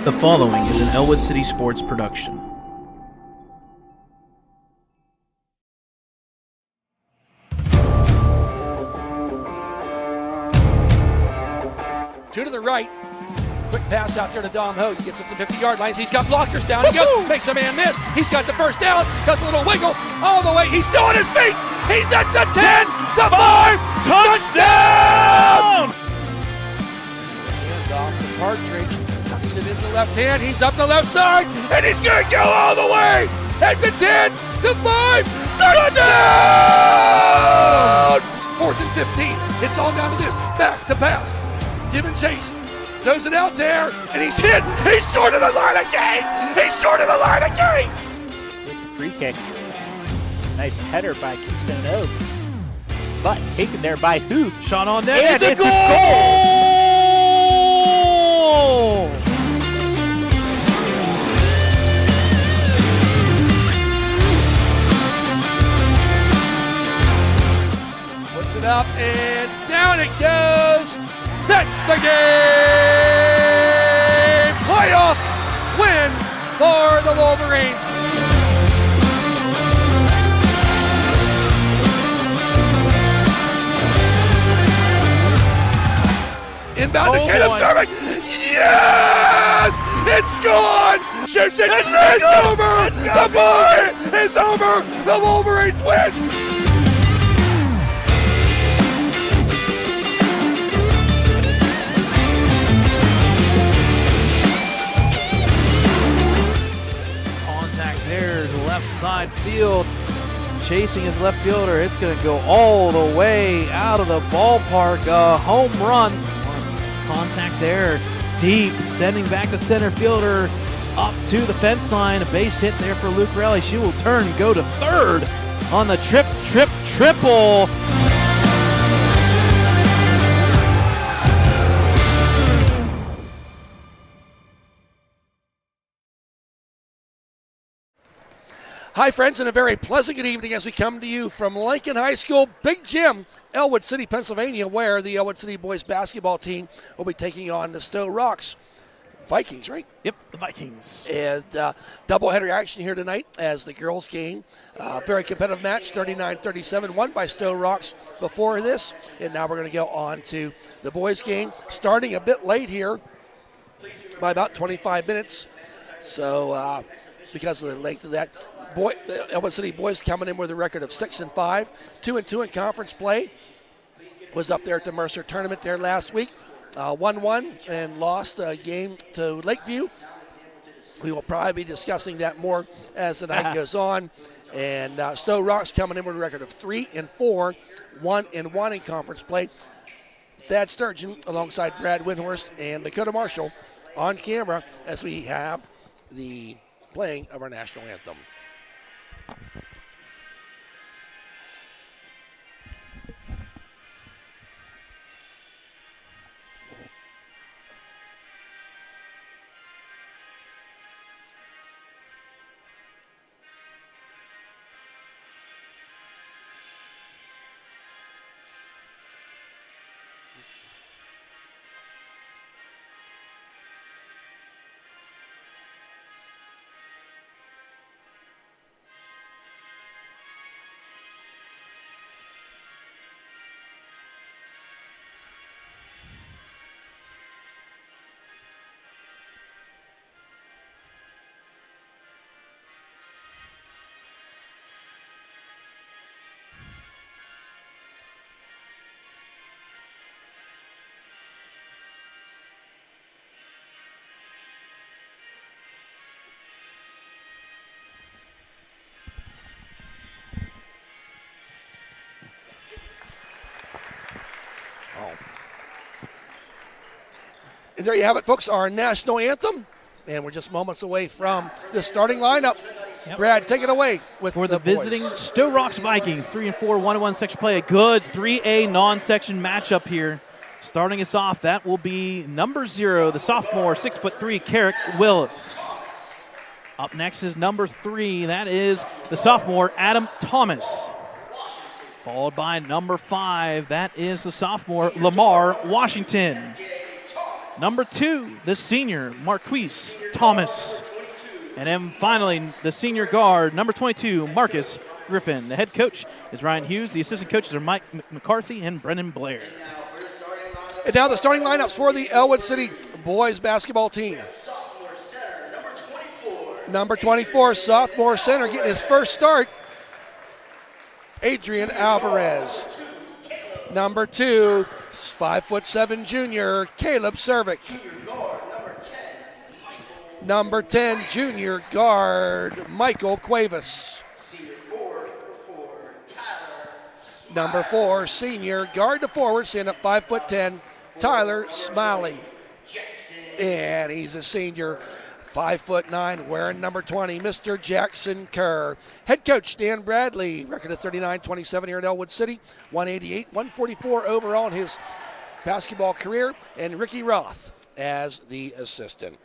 The following is an Ellwood City Sports production. Two to the right. Quick pass out there to Dom Ho. He gets up to the 50-yard line. He's got blockers down. He goes, makes a man miss. He's got the first down. Does a little wiggle all the way. He's still on his feet. He's at the 10, the 5, touchdown! Hand off to Partridge. Tucks it in the left hand. He's up the left side, and he's going to go all the way. At the 10, the 5, touchdown! 4th and 15. It's all down to this. Back to pass. Give and chase. Throws it out there, and he's hit. He's short of the line again. He's short of the line again. With the free kick. Nice header by Keystone Oaks. But taken there by Huth. Shot on net. And it's a goal! Puts it up, and down it goes. That's the game! Playoff win for the Wolverines. Inbound to Caleb serving. Yes! It's gone! Shoots it. It's over! The ball is over! The Wolverines win! Left side field, chasing his left fielder. It's going to go all the way out of the ballpark. A home run. Contact there, deep, sending back the center fielder up to the fence line. A base hit there for Luke Raleigh. She will turn and go to third on the triple. Hi, friends, and a very pleasant good evening as we come to you from Lincoln High School Big Gym, Ellwood City, Pennsylvania, where the Ellwood City boys basketball team will be taking on the Sto-Rox Vikings, right? Yep, the Vikings. And doubleheader action here tonight as the girls game. Very competitive match, 39-37, won by Sto-Rox before this. And now we're going to go on to the boys game, starting a bit late here by about 25 minutes. So because of the length of that, Ellwood City boys coming in with a record of 6-5, 2-2 in conference play. Was up there at the Mercer tournament there last week, 1-1 and lost a game to Lakeview. We will probably be discussing that more as the night goes on. And Sto-Rox coming in with a record of 3-4, 1-1 in conference play. Thad Sturgeon alongside Brad Windhorst and Dakota Marshall on camera as we have the playing of our national anthem. And there you have it, folks, our national anthem. And we're just moments away from the starting lineup. Yep. Brad, take it away with for the visiting Sto-Rox Vikings. 3-4, 1-1 section play. A good 3A non-section matchup here. Starting us off, that will be number 0, the sophomore, 6'3", Carrick Willis. Up next is number 3. That is the sophomore, Adam Thomas. Followed by number 5. That is the sophomore, Lamar Washington. Number 2, the senior, Marquise Thomas. And then finally, the senior guard, number 22, Marcus Griffin. The head coach is Ryan Hughes. The assistant coaches are Mike McCarthy and Brendan Blair. And now the starting lineups for the Ellwood City boys basketball team. Number 24, sophomore center, getting his first start, Adrian Alvarez. Number 2, 5'7" junior, Caleb Cervic. Number 10, junior guard, Michael Cuevas. Number 4, senior guard to forward, standing at 5'10", Tyler Smiley. And he's a senior, 5'9", wearing number 20, Mr. Jackson Kerr. Head coach Dan Bradley, record of 39-27 here at Ellwood City, 188, 144 overall in his basketball career, and Ricky Roth as the assistant.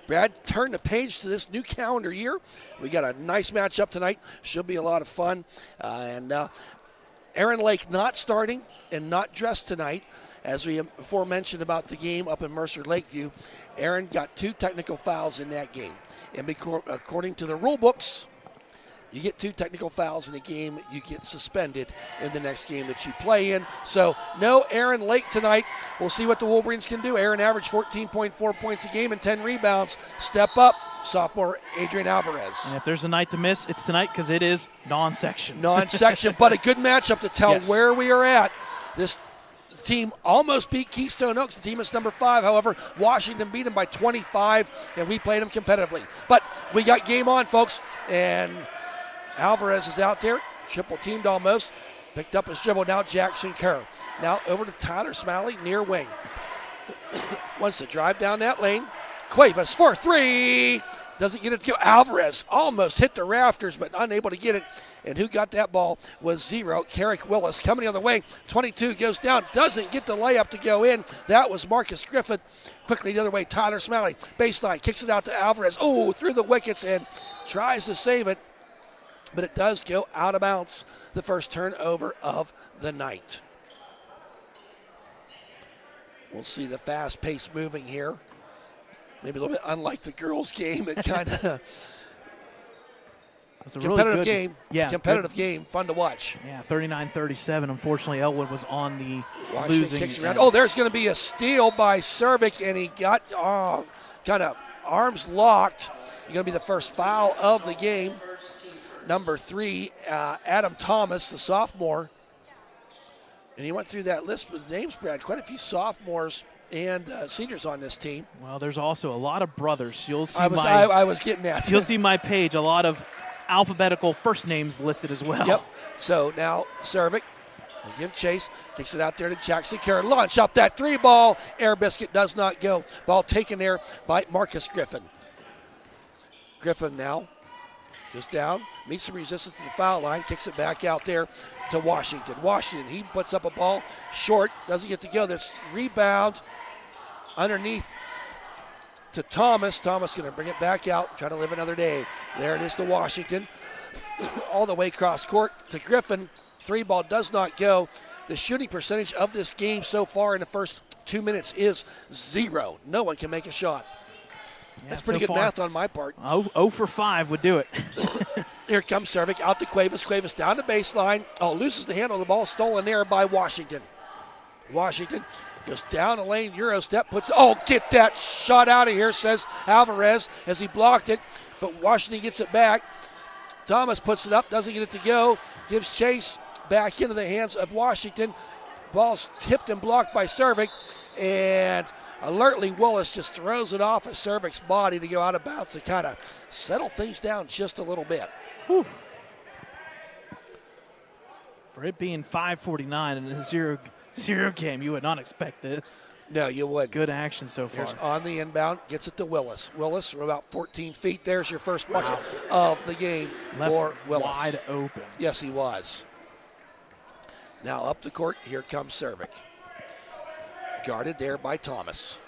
Brad, turn the page to this new calendar year. We got a nice matchup tonight. Should be a lot of fun. Aaron Lake not starting and not dressed tonight. As we before mentioned about the game up in Mercer Lakeview, Aaron got 2 technical fouls in that game. And according to the rule books, you get 2 technical fouls in a game, you get suspended in the next game that you play in. So no Aaron Lake tonight. We'll see what the Wolverines can do. Aaron averaged 14.4 points a game and 10 rebounds. Step up, sophomore Adrian Alvarez. And if there's a night to miss, it's tonight because it is non-section. Non-section, but a good matchup to tell where we are at. This team almost beat Keystone Oaks, the team is number 5. However, Washington beat them by 25, and we played them competitively. But we got game on, folks, and Alvarez is out there, triple teamed almost, picked up his dribble. Now Jackson Kerr. Now over to Tyler Smiley, near wing. Wants to drive down that lane. Cuevas for 3. Doesn't get it to go. Alvarez almost hit the rafters, but unable to get it. And who got that ball was 0. Carrick Willis coming the other way. 22 goes down, doesn't get the layup to go in. That was Marcus Griffin. Quickly the other way, Tyler Smiley. Baseline, kicks it out to Alvarez. Oh, through the wickets and tries to save it. But it does go out of bounds, the first turnover of the night. We'll see the fast pace moving here. Maybe a little bit unlike the girls' game. It kind of competitive game. Yeah, competitive game. Fun to watch. Yeah, 39-37. Unfortunately, Ellwood was on the Washington losing kicks around. Oh, there's going to be a steal by Cervic, and he got kind of arms locked. Going to be the first foul of the game. Number 3, Adam Thomas, the sophomore. And he went through that list with names, Brad. Quite a few sophomores and seniors on this team. Well, there's also a lot of brothers. You'll see I was getting that. You'll see my page. A lot of alphabetical first names listed as well. Yep. So now Cervic will give chase. Kicks it out there to Jackson Kerr. Launch up that 3 ball. Air biscuit does not go. Ball taken there by Marcus Griffin. Griffin now goes down, meets some resistance to the foul line, kicks it back out there to Washington. Washington, he puts up a ball short, doesn't get to go. This rebound underneath to Thomas. Thomas going to bring it back out, try to live another day. There it is to Washington. All the way across court to Griffin. 3 ball does not go. The shooting percentage of this game so far in the first 2 minutes is 0. No one can make a shot. Yeah, that's pretty good math on my part. 0 for 5 would do it. Here comes Cervic out to Cuevas. Cuevas down the baseline. Oh, loses the handle of the ball. Stolen there by Washington. Washington goes down the lane. Euro step. Get that shot out of here, says Alvarez as he blocked it. But Washington gets it back. Thomas puts it up. Doesn't get it to go. Gives chase back into the hands of Washington. Ball's tipped and blocked by Cervic. And alertly, Willis just throws it off of Cervic's body to go out of bounds to kind of settle things down just a little bit. Whew. For it being 5:49 in a 0 game, you would not expect this. No, you wouldn't. Good action so far. Here's on the inbound, gets it to Willis. Willis from about 14 feet. There's your first bucket of the game for Willis. Wide open. Yes, he was. Now up the court, here comes Cervic. Guarded there by Thomas.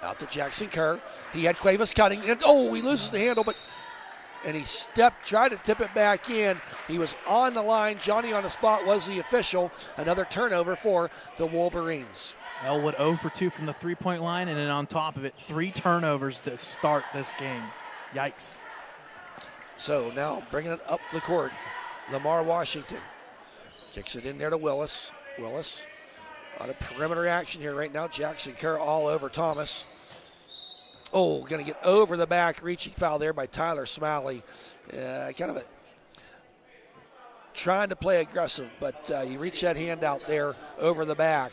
Out to Jackson Kerr. He had Cuevas cutting, and he loses the handle, and he tried to tip it back in. He was on the line. Johnny on the spot was the official. Another turnover for the Wolverines. Ellwood 0 for 2 from the three-point line, and then on top of it, 3 turnovers to start this game. Yikes. So now bringing it up the court, Lamar Washington kicks it in there to Willis. Willis, a lot of perimeter action here right now. Jackson Kerr all over Thomas. Oh, going to get over the back, reaching foul there by Tyler Smalley. Kind of a trying to play aggressive, but you reach that hand out there over the back.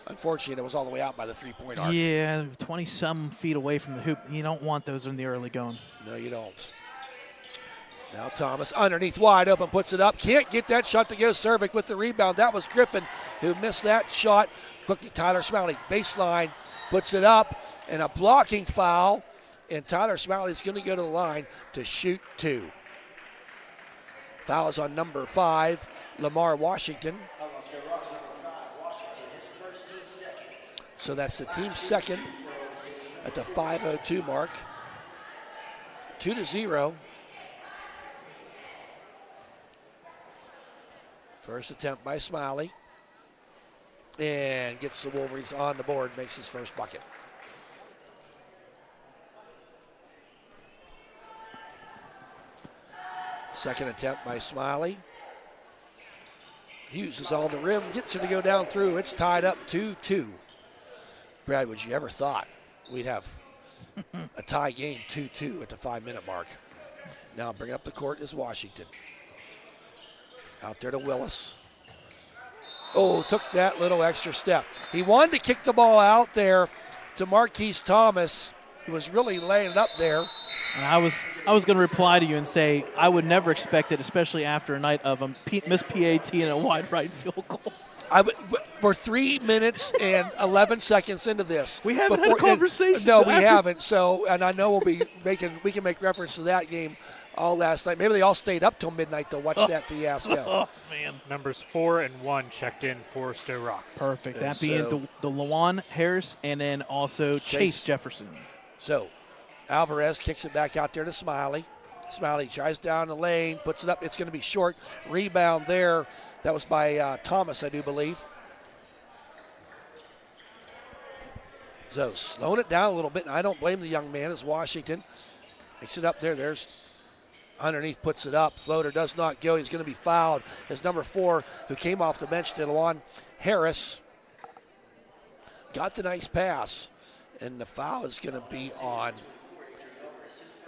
Unfortunately, it was all the way out by the three-point arc. Yeah, 20-some feet away from the hoop. You don't want those in the early going. No, you don't. Now Thomas underneath wide open, puts it up. Can't get that shot to go. Cervic with the rebound. That was Griffin who missed that shot. Quickly, Tyler Smalley, baseline, puts it up, and a blocking foul. And Tyler Smalley is going to go to the line to shoot 2. Foul is on number 5, Lamar Washington. So that's the team's second at the 5:02 mark. 2-0. First attempt by Smiley. And gets the Wolverines on the board, makes his first bucket. Second attempt by Smiley. Uses all the rim, gets it to go down through. It's tied up 2-2. Brad, would you ever thought we'd have a tie game 2-2 at the 5-minute mark? Now bring up the court is Washington. Out there to Willis. Oh, took that little extra step. He wanted to kick the ball out there to Marquise Thomas, who was really laying it up there. And I was going to reply to you and say I would never expect it, especially after a night of a missed PAT and a wide right field goal. We're 3 minutes and 11 seconds into this. We haven't had a conversation. No, we haven't. So, and I know we can make reference to that game all last night. Maybe they all stayed up till midnight to watch that fiasco. Oh, man. Numbers 4 and 1 checked in for Sto-Rox. Perfect. And that being the Lawan Harris and then also Chase Jefferson. So Alvarez kicks it back out there to Smiley. Smiley tries down the lane, puts it up. It's going to be short. Rebound there. That was by Thomas, I do believe. So slowing it down a little bit, and I don't blame the young man as Washington picks it up there. There's underneath, puts it up. Floater does not go. He's going to be fouled. As number 4, who came off the bench, Delwan Harris, got the nice pass, and the foul is going to be on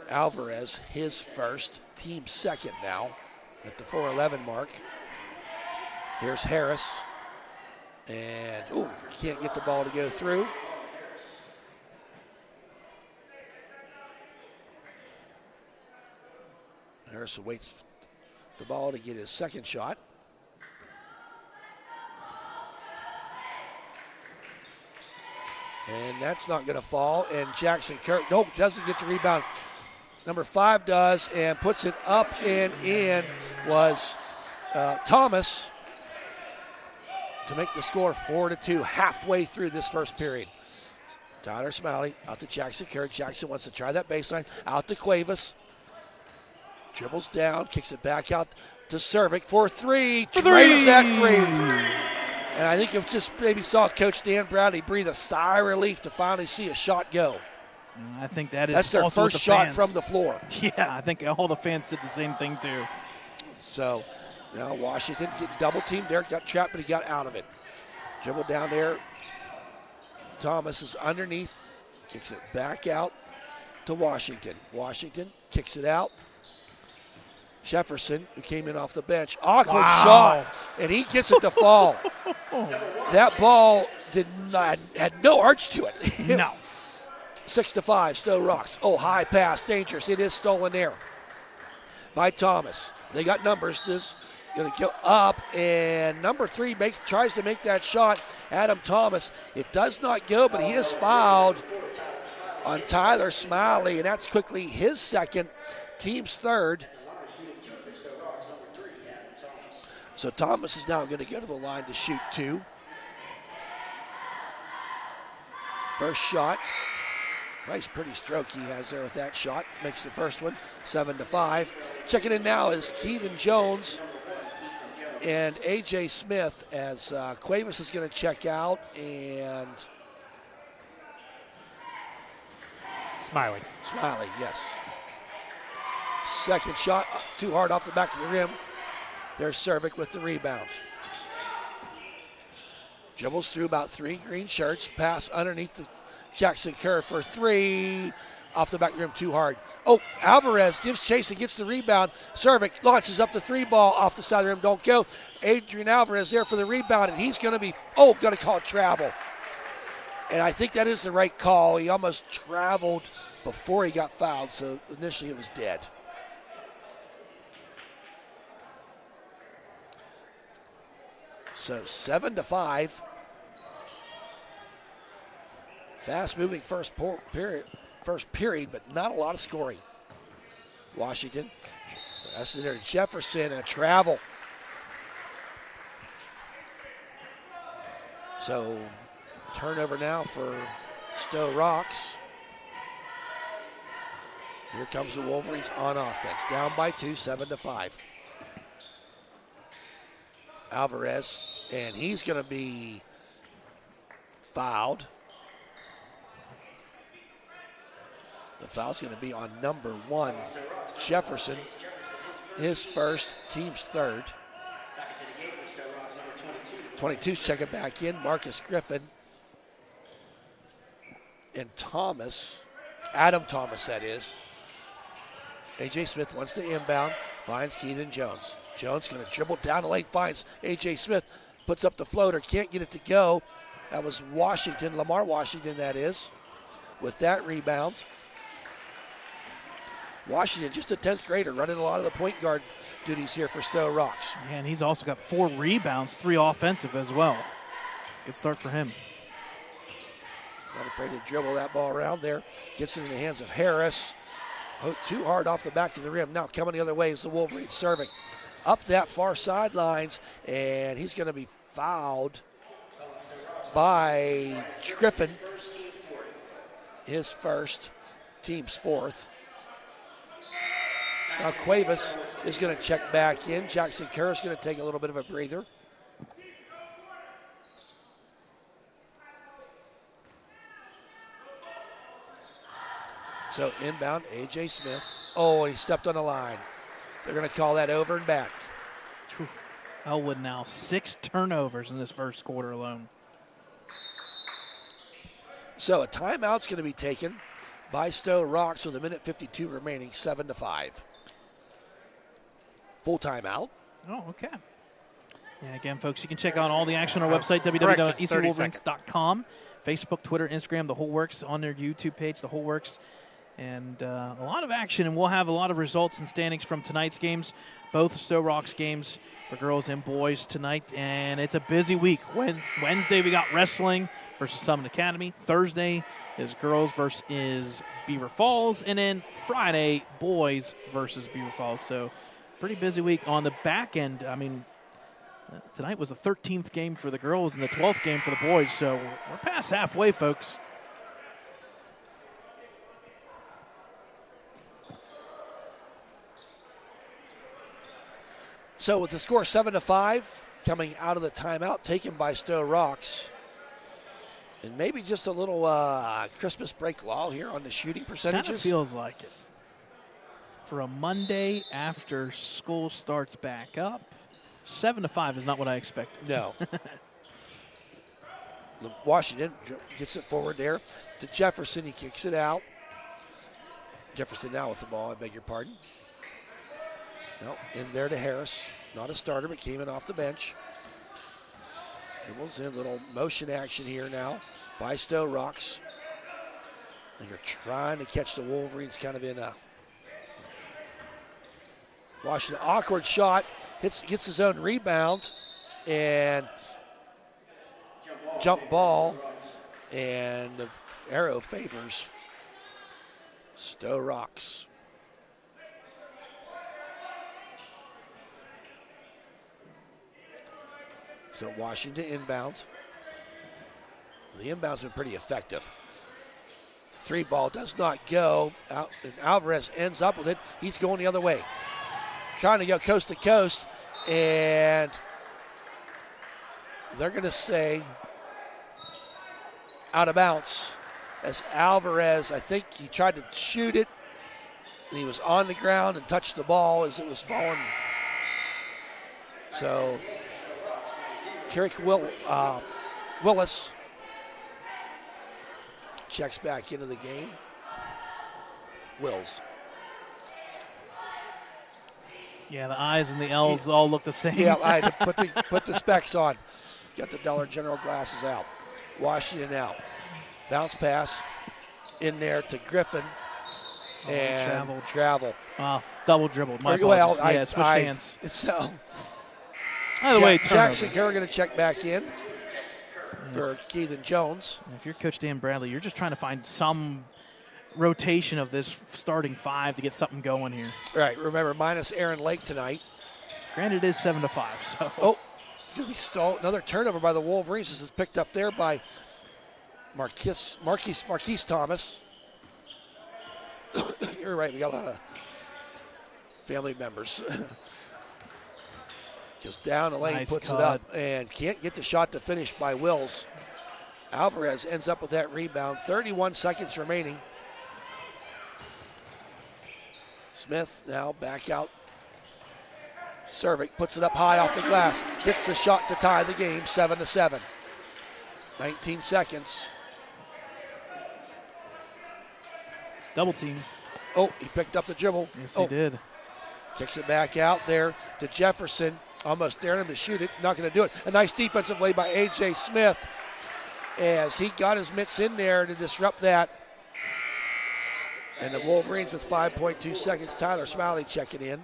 Alvarez, his first, team second now at the 4:11 mark. Here's Harris, and can't get the ball to go through. Harris waits the ball to get his second shot. And that's not going to fall. And Jackson Kirk, doesn't get the rebound. Number 5 does and puts it up and in was Thomas to make the score 4-2 halfway through this first period. Tyler Smalley out to Jackson Kirk. Jackson wants to try that baseline. Out to Cuevas. Dribbles down, kicks it back out to Cervic for 3. Drains that 3. And I think it just maybe saw Coach Dan Bradley breathe a sigh of relief to finally see a shot go. I think that's their also first shot from the floor. Yeah, I think all the fans did the same thing too. So now Washington get double teamed there, got trapped, but he got out of it. Dribble down there. Thomas is underneath, kicks it back out to Washington. Washington kicks it out. Jefferson, who came in off the bench. Awkward shot, and he gets it to fall. That ball had no arch to it. No. 6-5, Sto-Rox. High pass, dangerous. It is stolen there by Thomas. They got numbers. This going to go up, and number 3 tries to make that shot. Adam Thomas. It does not go, but he is fouled on Tyler Smiley, and that's quickly his second, team's third. So Thomas is now going to go to the line to shoot 2. First shot. Nice, pretty stroke he has there with that shot. Makes the first one 7-5. Checking in now is Keevan Jones. and A.J. Smith, as Cuevas is going to check out, and Smiley, yes. Second shot, too hard off the back of the rim. There's Cervic with the rebound. Dribbles through about 3 green shirts, pass underneath the Jackson Kerr for 3. Off the back rim, too hard. Oh, Alvarez gives chase and gets the rebound. Cervic launches up the 3 ball off the side of the rim. Don't go. Adrian Alvarez there for the rebound, and he's going to be, going to call travel. And I think that is the right call. He almost traveled before he got fouled, so initially it was dead. So 7-5. Fast-moving first period, but not a lot of scoring. Washington, that's in there. Jefferson, a travel. So turnover now for Sto-Rox. Here comes the Wolverines on offense. Down by 2, 7-5. Alvarez, and he's going to be fouled. The foul's going to be on number 1, Jefferson. His first, team's third. 22's checking back in. Marcus Griffin and Thomas, Adam Thomas, that is. A.J. Smith wants to inbound, finds Keithan Jones. Jones going to dribble down the lane, finds A.J. Smith, puts up the floater, can't get it to go. That was Washington, Lamar Washington, that is, with that rebound. Washington, just a 10th grader, running a lot of the point guard duties here for Sto-Rox. Yeah, and he's also got 4 rebounds, 3 offensive as well. Good start for him. Not afraid to dribble that ball around there. Gets it in the hands of Harris. Too hard off the back of the rim. Now coming the other way is the Wolverines serving. Up that far sidelines, and he's going to be fouled by Griffin. His first, team's fourth. Now Cuevas is going to check back in. Jackson Kerr is going to take a little bit of a breather. So inbound, A.J. Smith. Oh, he stepped on the line. They're going to call that over and back. Ellwood now 6 turnovers in this first quarter alone. So a timeout's going to be taken by Sto-Rox with 1:52 remaining, 7-5. Full timeout. Oh, okay. Yeah, again, folks, you can check out all the action on our website, www.ecwolverines.com. Facebook, Twitter, Instagram, the whole works, on their YouTube page, the whole works. And a lot of action, and we'll have a lot of results and standings from tonight's games, both Sto-Rox games for girls and boys tonight. And it's a busy week. Wednesday we got wrestling versus Summit Academy. Thursday is girls versus Beaver Falls. And then Friday, boys versus Beaver Falls. So pretty busy week on the back end. I mean, tonight was the 13th game for the girls and the 12th game for the boys. So we're past halfway, folks. So with the score 7-5, coming out of the timeout taken by Sto-Rox, and maybe just a little Christmas break lull here on the shooting percentages. Kind of feels like it. For a Monday after school starts back up, 7-5 is not what I expected. No. Washington gets it forward there to Jefferson. He kicks it out. Jefferson now with the ball, I beg your pardon. No, in there to Harris. Not a starter, but came in off the bench. Dribbles in, little motion action here now by Sto-Rox. They're trying to catch the Wolverines kind of in a Washington. Awkward shot, gets his own rebound, and jump ball, and the arrow favors Sto-Rox. So Washington inbounds. The inbounds have been pretty effective. 3 ball does not go out, and Alvarez ends up with it. He's going the other way. Trying to go coast to coast, and they're going to say out of bounds as Alvarez, I think he tried to shoot it, and he was on the ground and touched the ball as it was falling. So Carrick Willis checks back into the game. Wills. Yeah, the I's and the L's all look the same. Yeah, I had to put the specs on. Got the Dollar General glasses out. Washington out. Bounce pass in there to Griffin. And travel. Double dribble. My apologies. Yeah, switch hands. So, by the way, Jackson Kerr going to check back in for Keithan Jones. If you're Coach Dan Bradley, you're just trying to find some rotation of this starting five to get something going here. Right. Remember, minus Aaron Lake tonight. Granted, it is 7-5. So. Oh, we stole another turnover by the Wolverines. This is picked up there by Marquise Thomas. You're right. We got a lot of family members. Just down the lane, Nice puts cut. it up, and can't get the shot to finish by Wills. Alvarez ends up with that rebound. 31 seconds remaining. Smith now back out. Cervic puts it up high off the glass. Gets the shot to tie the game, 7-7. 19 seconds. Double team. Oh, he picked up the dribble. Yes, he did. Kicks it back out there to Jefferson. Almost daring him to shoot it. Not going to do it. A nice defensive play by A.J. Smith as he got his mitts in there to disrupt that. And the Wolverines with 5.2 seconds. Tyler Smiley checking in.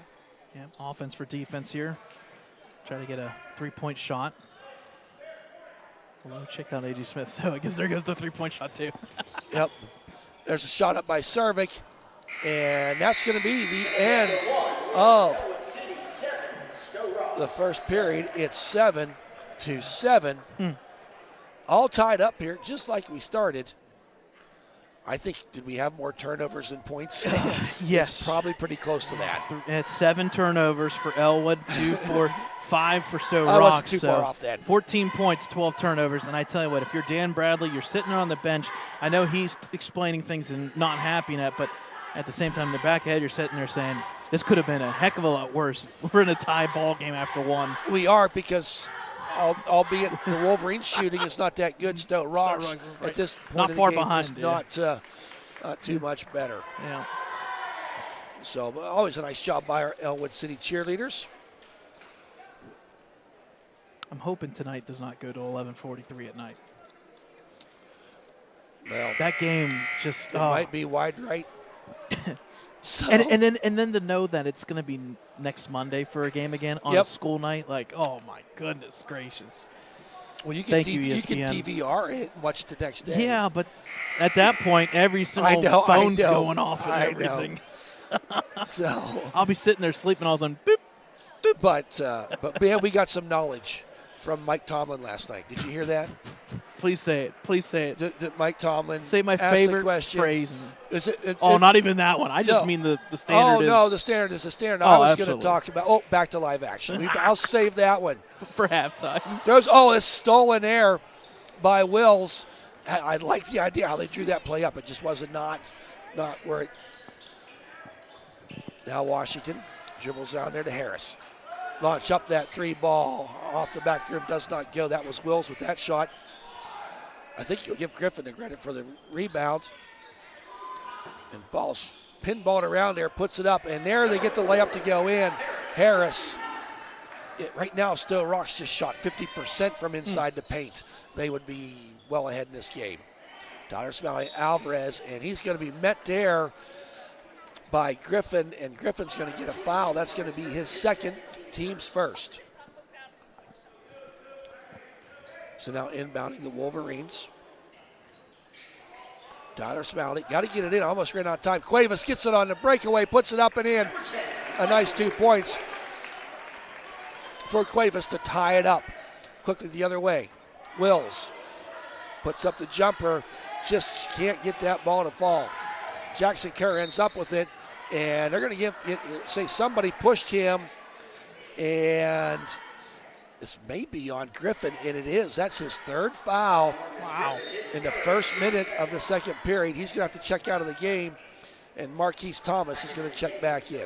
Yeah, offense for defense here. Try to get a three-point shot. Well, check out A.J. Smith. So I guess there goes the three-point shot too. Yep. There's a shot up by Cervic. And that's going to be the end of the first period. It's 7-7. All tied up here, just like we started. I think, did we have more turnovers than points? Yes. It's probably pretty close to that. It's 7 turnovers for Ellwood, 2 for 5 for Sto-Rox. I wasn't too far off that. 14 points, 12 turnovers. And I tell you what, if you're Dan Bradley, you're sitting there on the bench. I know he's explaining things and not happy at, but at the same time, in the back of the head, you're sitting there saying, this could have been a heck of a lot worse. We're in a tie ball game after one. We are, because albeit the Wolverines shooting is not that good, Sto-Rox at this point not of far the game behind, is not too much better. Yeah. So always a nice job by our Ellwood City cheerleaders. I'm hoping tonight does not go to 11:43 at night. Well, that game just might be wide right. So. And then to know that it's going to be next Monday for a game again on a school night, like, oh my goodness gracious. Well, you can, you can DVR it and watch it the next day. Yeah, but at that point, every single phone's going off and everything. So I'll be sitting there sleeping all of a sudden, boop, boop. But man, we got some knowledge from Mike Tomlin last night. Did you hear that? Please say it. Please say it. Did Mike Tomlin say my favorite phrase? Is it? Not even that one. I just mean the standard. Oh, no, the standard is the standard. I was going to talk about, back to live action. I'll save that one. For halftime. It's stolen air by Wills. I like the idea how they drew that play up. It just wasn't not where it. Now Washington dribbles down there to Harris. Launch up that three ball off the back rim, does not go. That was Wills with that shot. I think you'll give Griffin the credit for the rebound. And ball's pinballed around there, puts it up, and there they get the layup to go in. Harris. Right now, Sto-Rox just shot 50% from inside the paint. They would be well ahead in this game. Tyler Smiley, Alvarez, and he's going to be met there by Griffin, and Griffin's going to get a foul. That's going to be his second, team's first. So now inbounding the Wolverines. Tyler Smiley, got to get it in, almost ran out of time. Cuevas gets it on the breakaway, puts it up and in. A nice 2 points for Cuevas to tie it up. Quickly the other way. Wills puts up the jumper, just can't get that ball to fall. Jackson Kerr ends up with it, and they're going to say somebody pushed him, and This may be on Griffin, and it is. That's his third foul. Wow. In the first minute of the second period. He's going to have to check out of the game, and Marquise Thomas is going to check back in.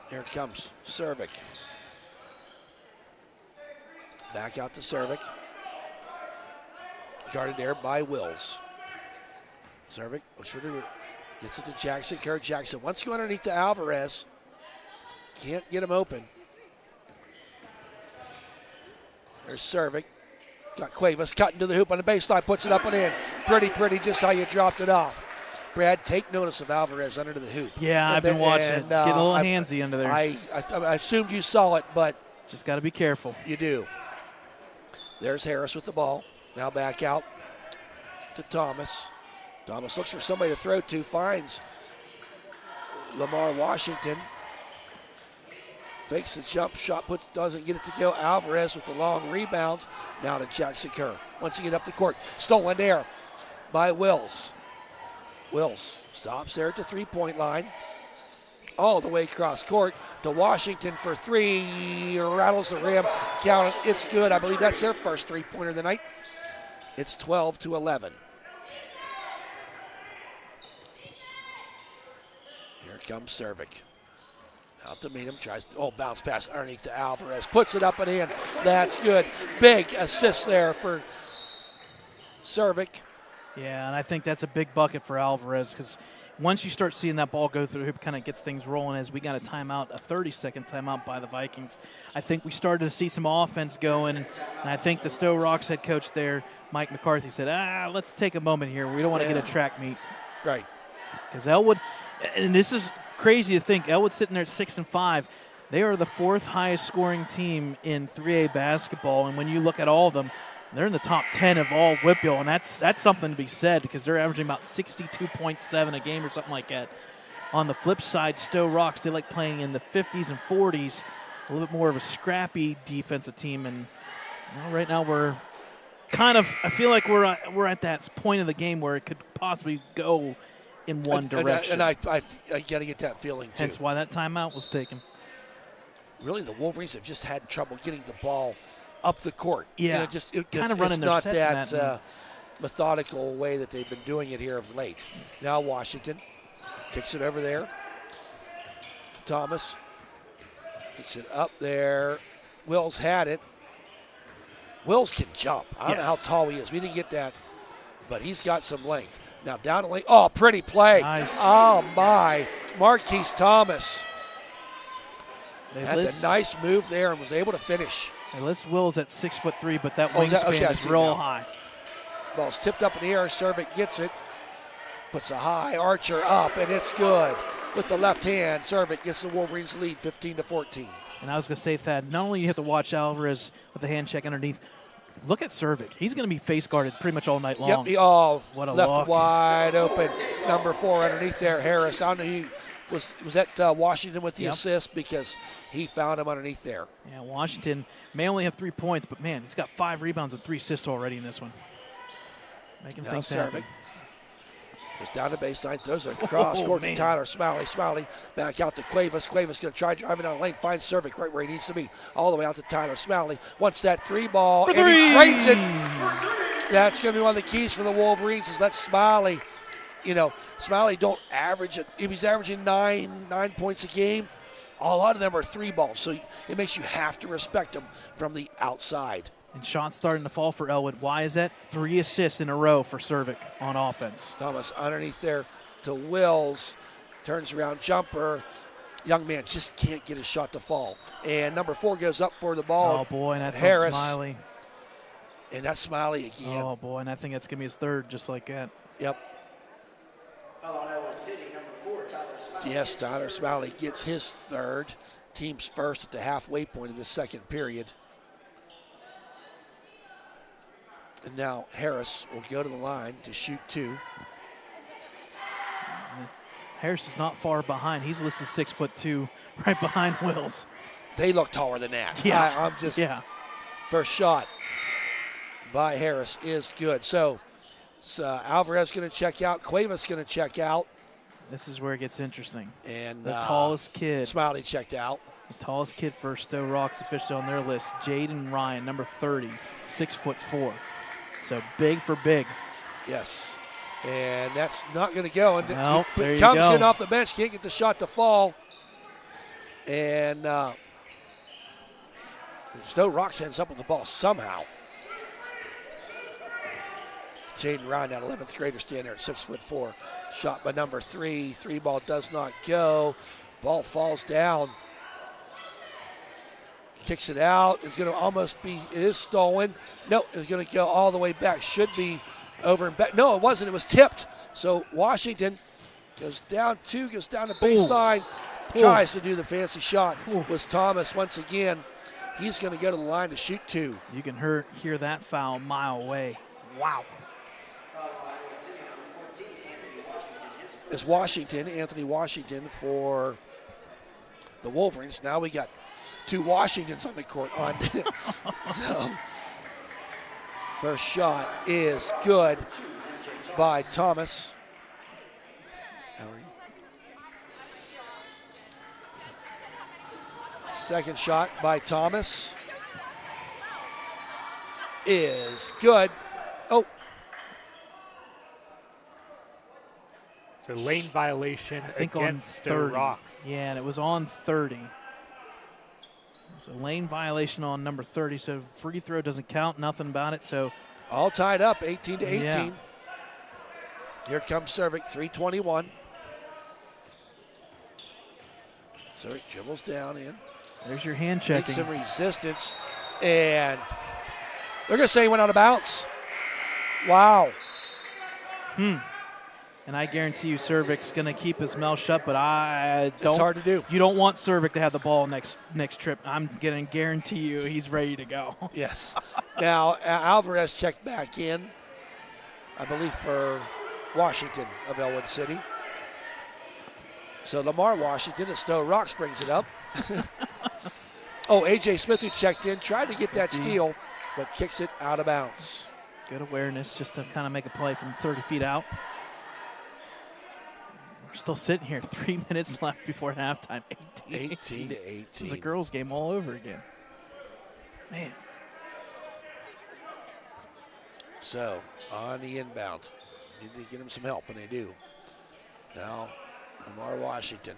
Here comes Cervic. Back out to Cervic. Guarded there by Wills. Cervic looks for the, gets it to Jackson. Kerr Jackson wants to go underneath to Alvarez. Can't get him open. There's Cervic. Got Cuevas cutting to the hoop on the baseline, puts it up and in. Pretty, just how you dropped it off. Brad, take notice of Alvarez under the hoop. Yeah, I've been watching it. It's getting a little handsy under there. I assumed you saw it, but just got to be careful. You do. There's Harris with the ball. Now back out to Thomas. Thomas looks for somebody to throw to, finds Lamar Washington. Fakes the jump shot, doesn't get it to go. Alvarez with the long rebound. Now to Jackson Kerr. Once you get up the court, stolen there by Wills. Wills stops there at the three-point line. All the way across court to Washington for three. Rattles the rim. Count it. It's good. I believe that's their first three-pointer of the night. It's 12-11. Here comes Cervic. Out to meet him, tries to, bounce pass underneath to Alvarez. Puts it up and in. That's good. Big assist there for Cervic. Yeah, and I think that's a big bucket for Alvarez because once you start seeing that ball go through, it kind of gets things rolling as we got a timeout, a 30-second timeout by the Vikings. I think we started to see some offense going, and I think the Sto-Rox head coach there, Mike McCarthy, said, let's take a moment here. We don't want to get a track meet. Right. Because Ellwood, and this is crazy to think, Ellwood's sitting there at 6-5. They are the fourth highest scoring team in 3A basketball, and when you look at all of them, they're in the top 10 of all WPIAL, and that's something to be said because they're averaging about 62.7 a game or something like that. On the flip side, Sto-Rox, they like playing in the 50s and 40s, a little bit more of a scrappy defensive team. And right now we're kind of, I feel like we're at that point of the game where it could possibly go in one direction. And I got to get that feeling too. Hence why that timeout was taken. Really, the Wolverines have just had trouble getting the ball up the court. Yeah, kind of running their sets. It's not that methodical way that they've been doing it here of late. Now Washington kicks it over there. Thomas kicks it up there. Wills had it. Wills can jump. I don't know how tall he is. We didn't get that, but he's got some length. Now down the lane. Oh, pretty play. Nice. Oh, my. Marquise Thomas had a nice move there and was able to finish. They list Wills at 6'3", but that wingspan is real high. Ball's tipped up in the air. Cervic gets it. Puts a high archer up, and it's good. With the left hand, Cervic gets the Wolverines lead 15-14. And I was going to say, Thad, not only you have to watch Alvarez with the hand check underneath, look at Cervic. He's going to be face guarded pretty much all night long. Yep. What a left look. Wide open. Number 4 underneath there, Harris. I don't know he was at Washington with the assist because he found him underneath there. Yeah, Washington may only have 3 points, but, man, he's got 5 rebounds and 3 assists already in this one. Making things happen. Goes down the baseline, throws it across court to Tyler Smiley. Smiley back out to Cuevas. Cuevas going to try driving down the lane, finds Cervic right where he needs to be. All the way out to Tyler Smiley. Wants that 3 ball, and he trades it. That's going to be one of the keys for the Wolverines is let Smiley, Smiley don't average it. If he's averaging 9 points a game, a lot of them are 3 balls. So it makes you have to respect him from the outside. And shots starting to fall for Ellwood. Why is that? 3 assists in a row for Cervic on offense. Thomas underneath there to Wills. Turns around, jumper. Young man just can't get his shot to fall. And number 4 goes up for the ball. Oh, boy, and that's Harris. on Smiley. And that's Smiley again. Oh, boy, and I think that's going to be his 3rd just like that. Yep. Yes, Tyler Smiley gets his 3rd. Team's first at the halfway point of the second period. And now Harris will go to the line to shoot 2. Harris is not far behind. He's listed 6'2", right behind Wills. They look taller than that. Yeah. First shot by Harris is good. So Alvarez going to check out. Cuevas going to check out. This is where it gets interesting. And The tallest kid. Smiley checked out. The tallest kid for Sto-Rox official on their list, Jaden Ryan, number 30, 6'4". So big for big. Yes. And that's not going to go. And Nope, there you comes go. in off the bench, can't get the shot to fall. And Sto-Rox ends up with the ball somehow. Jaden Ryan, that 11th grader, standing there at 6'4". Shot by number 3. 3 ball does not go. Ball falls down. Kicks it out. It's going to almost be, it is stolen. No, it's going to go all the way back. Should be over and back. No, it wasn't. It was tipped. So Washington goes down to baseline. Tries to do the fancy shot. Was Thomas once again. He's going to go to the line to shoot 2. You can hear that foul a mile away. Wow. It's Washington, Anthony Washington for the Wolverines. Now we got 2 Washingtons on the court. So, first shot is good by Thomas. Second shot by Thomas is good. Oh. So lane violation I think against on 30. Sto-Rox. Yeah, and it was on 30. So lane violation on number 30. So free throw doesn't count, nothing about it. So all tied up, 18 to 18. Yeah. Here comes Cervic, 3:21. Cervic dribbles down in. There's your hand Makes checking. some resistance, and they're going to say he went out of bounds. Wow. And I guarantee you Cervic's going to keep his mouth shut, but I don't. It's hard to do. You don't want Cervic to have the ball next trip. I'm going to guarantee you he's ready to go. Yes. Now, Alvarez checked back in, I believe, for Washington of Ellwood City. So Lamar Washington, as Sto-Rox brings it up. A.J. Smith, who checked in, tried to get that steal, but kicks it out of bounds. Good awareness just to kind of make a play from 30 feet out. We're still sitting here, 3 minutes left before halftime. 18 to 18. This is a girls' game all over again. Man. So, on the inbound. Need to get him some help, and they do. Now, Lamar Washington.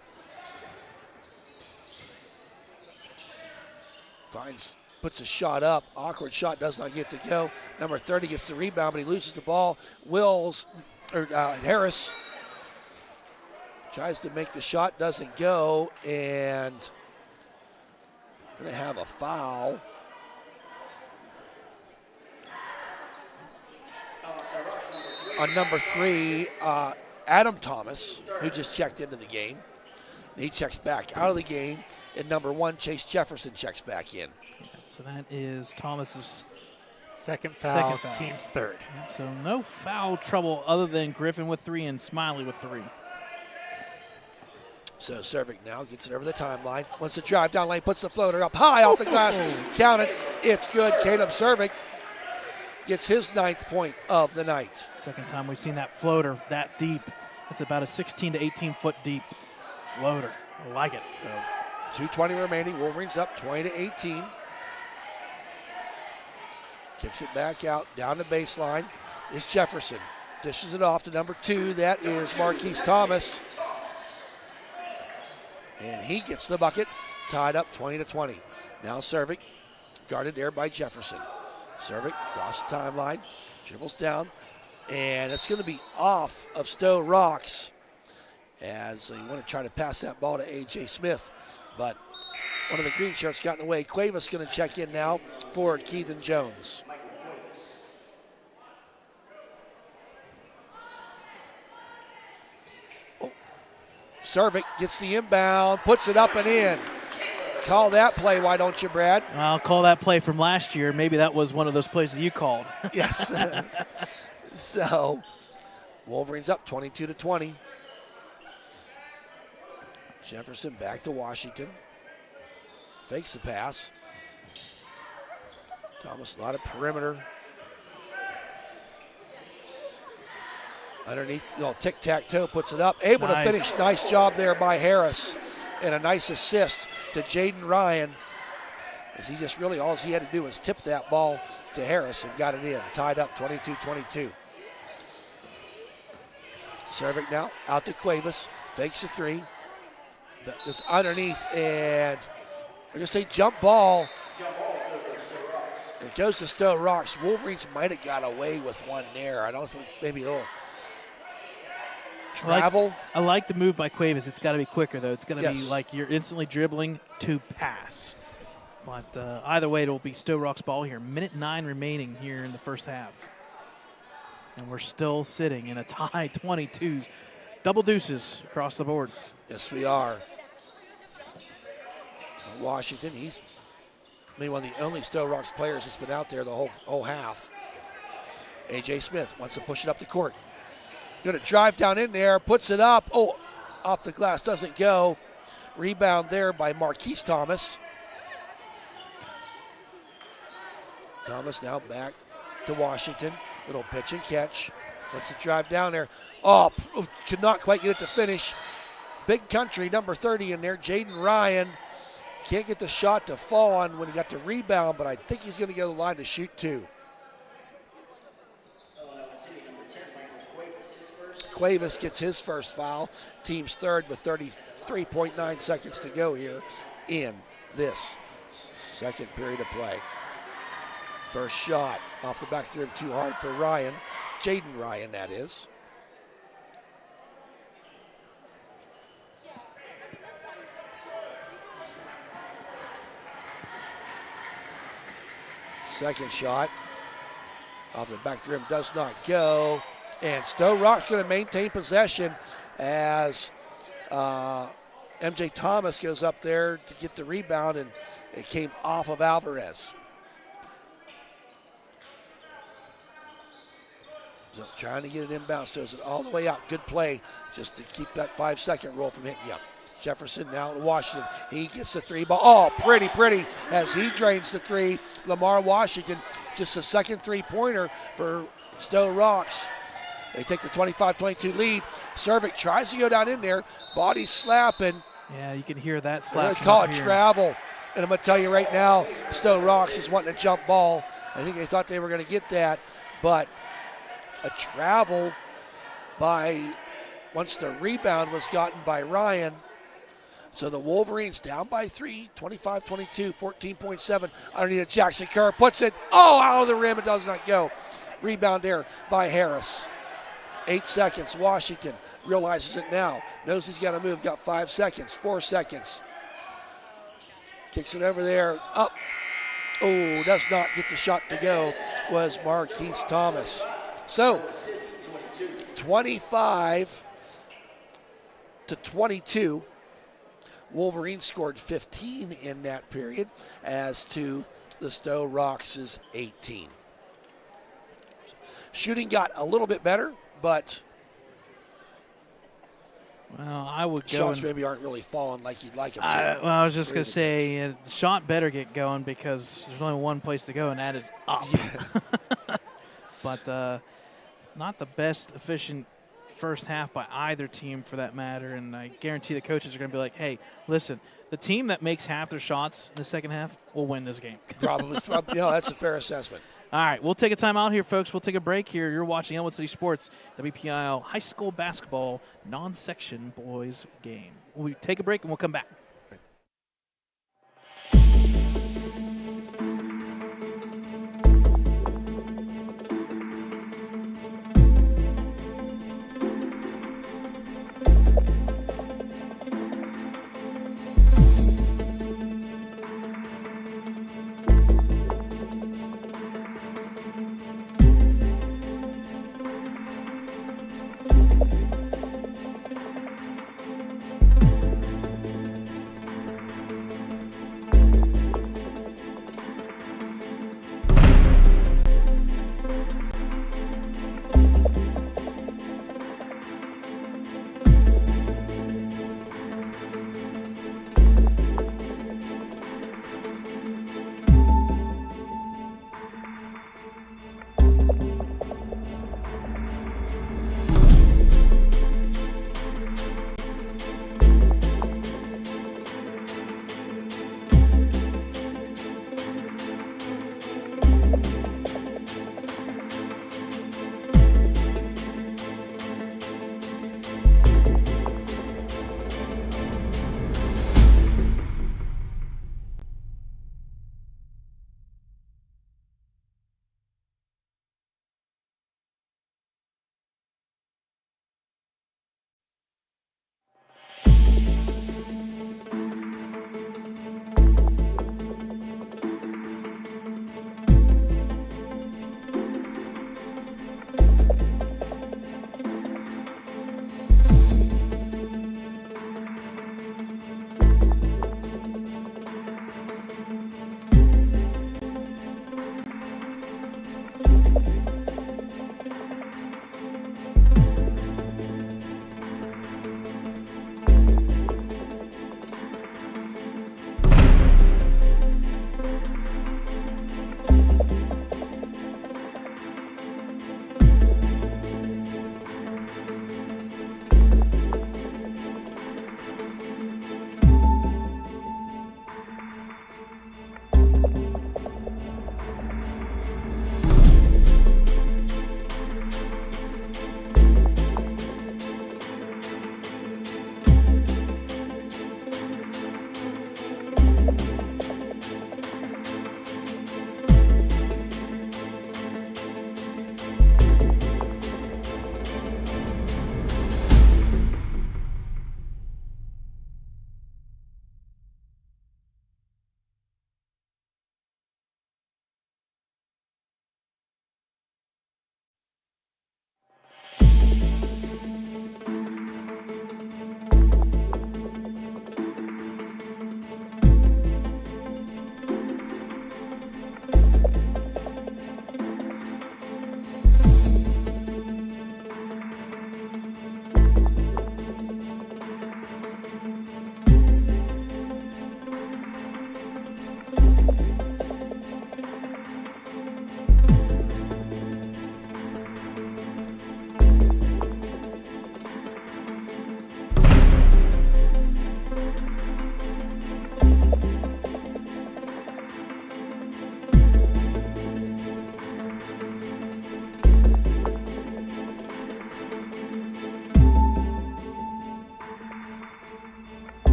Puts a shot up. Awkward shot, does not get to go. Number 30 gets the rebound, but he loses the ball. Harris tries to make the shot, doesn't go, and going to have a foul. On number 3, Adam Thomas, who just checked into the game. He checks back out of the game. And number 1, Chase Jefferson, checks back in. So that is Thomas's second foul. Second foul. Team's third. Yep, so no foul trouble other than Griffin with 3 and Smiley with 3. So Cervic now gets it over the timeline. Wants to drive down lane, puts the floater up high off the glass. Count it. It's good. Caleb Cervic gets his 9th point of the night. Second time we've seen that floater that deep. It's about a 16 to 18 foot deep floater. I like it. 2:20 remaining. Wolverines up 20 to 18. Kicks it back out, down the baseline. Is Jefferson. Dishes it off to number 2. That is Marquise Thomas. And he gets the bucket. Tied up 20 to 20. Now Cervic, guarded there by Jefferson. Cervic across the timeline, dribbles down, and it's going to be off of Sto-Rox as they want to try to pass that ball to A.J. Smith. But one of the green shirts got in the way. Cuevas going to check in now for Keithan Jones. Cervic gets the inbound, puts it up and in. Call that play, why don't you, Brad? I'll call that play from last year. Maybe that was one of those plays that you called. Yes. So, Wolverines up 22 to 20. Jefferson back to Washington. Fakes the pass. Thomas, a lot of perimeter. Underneath, tic-tac-toe, puts it up. Able to finish. Nice job there by Harris. And a nice assist to Jaden Ryan. As he just really, all he had to do was tip that ball to Harris and got it in. Tied up 22-22. Serving now, out to Cuevas. Fakes a three. That was underneath, and I'm going to say jump ball. It goes to Sto-Rox. Wolverines might have got away with one there. I don't think maybe a little travel. I like the move by Cuevas. It's got to be quicker, though. It's going to be like you're instantly dribbling to pass. But either way, it'll be Sto-Rox ball here. Minute 9 remaining here in the first half. And we're still sitting in a tie 22. Double deuces across the board. Yes, we are. Washington, he's maybe one of the only Sto-Rox players that's been out there the whole half. A.J. Smith wants to push it up the court. Going to drive down in there, puts it up. Oh, off the glass, doesn't go. Rebound there by Marquise Thomas. Thomas now back to Washington. Little pitch and catch. Wants to drive down there. Oh, could not quite get it to finish. Big country, number 30 in there, Jaden Ryan. Can't get the shot to fall on when he got the rebound, but I think he's going to go to the line to shoot two. Cuevas gets his first foul. Team's third with 33.9 seconds to go here in this second period of play. First shot off the back of the rim, too hard for Ryan. Jaden Ryan, that is. Second shot off the back of the rim does not go. And Sto-Rox going to maintain possession as MJ Thomas goes up there to get the rebound, and it came off of Alvarez. So trying to get it inbound, does it all the way out. Good play just to keep that 5-second rule from hitting you up. Jefferson now to Washington. He gets the three ball. Oh, pretty as he drains the three. Lamar Washington, just a second three-pointer for Sto-Rox. They take the 25-22 lead. Cervic tries to go down in there. Body slapping. Yeah, you can hear that slap. They call it travel. And I'm going to tell you right now, Sto-Rox is wanting a jump ball. I think they thought they were going to get that. But a travel by, once the rebound was gotten by Ryan. So the Wolverines down by 3, 25-22, 14.7. Underneath Jackson Kerr puts it, out of the rim. It does not go. Rebound there by Harris. 8 seconds. Washington realizes it now. Knows he's got to move. Got 5 seconds, 4 seconds. Kicks it over there. Up. Oh, does not get the shot to go. Was Marquise Thomas. So 25-22. Wolverines scored 15 in that period, as to the Sto-Rox's 18. Shooting got a little bit better, but I would go. Shots maybe aren't really falling like you'd like them to. I was just going to say, the shot better get going because there's only one place to go, and that is up. Yeah. But not the best efficient first half by either team for that matter, and I guarantee the coaches are going to be like, hey, listen, the team that makes half their shots in the second half will win this game. Probably. That's a fair assessment. All right, we'll take a time out here, folks. We'll take a break here. You're watching Ellwood City Sports, WPIL High School Basketball Non-Section Boys Game. We'll take a break, and we'll come back.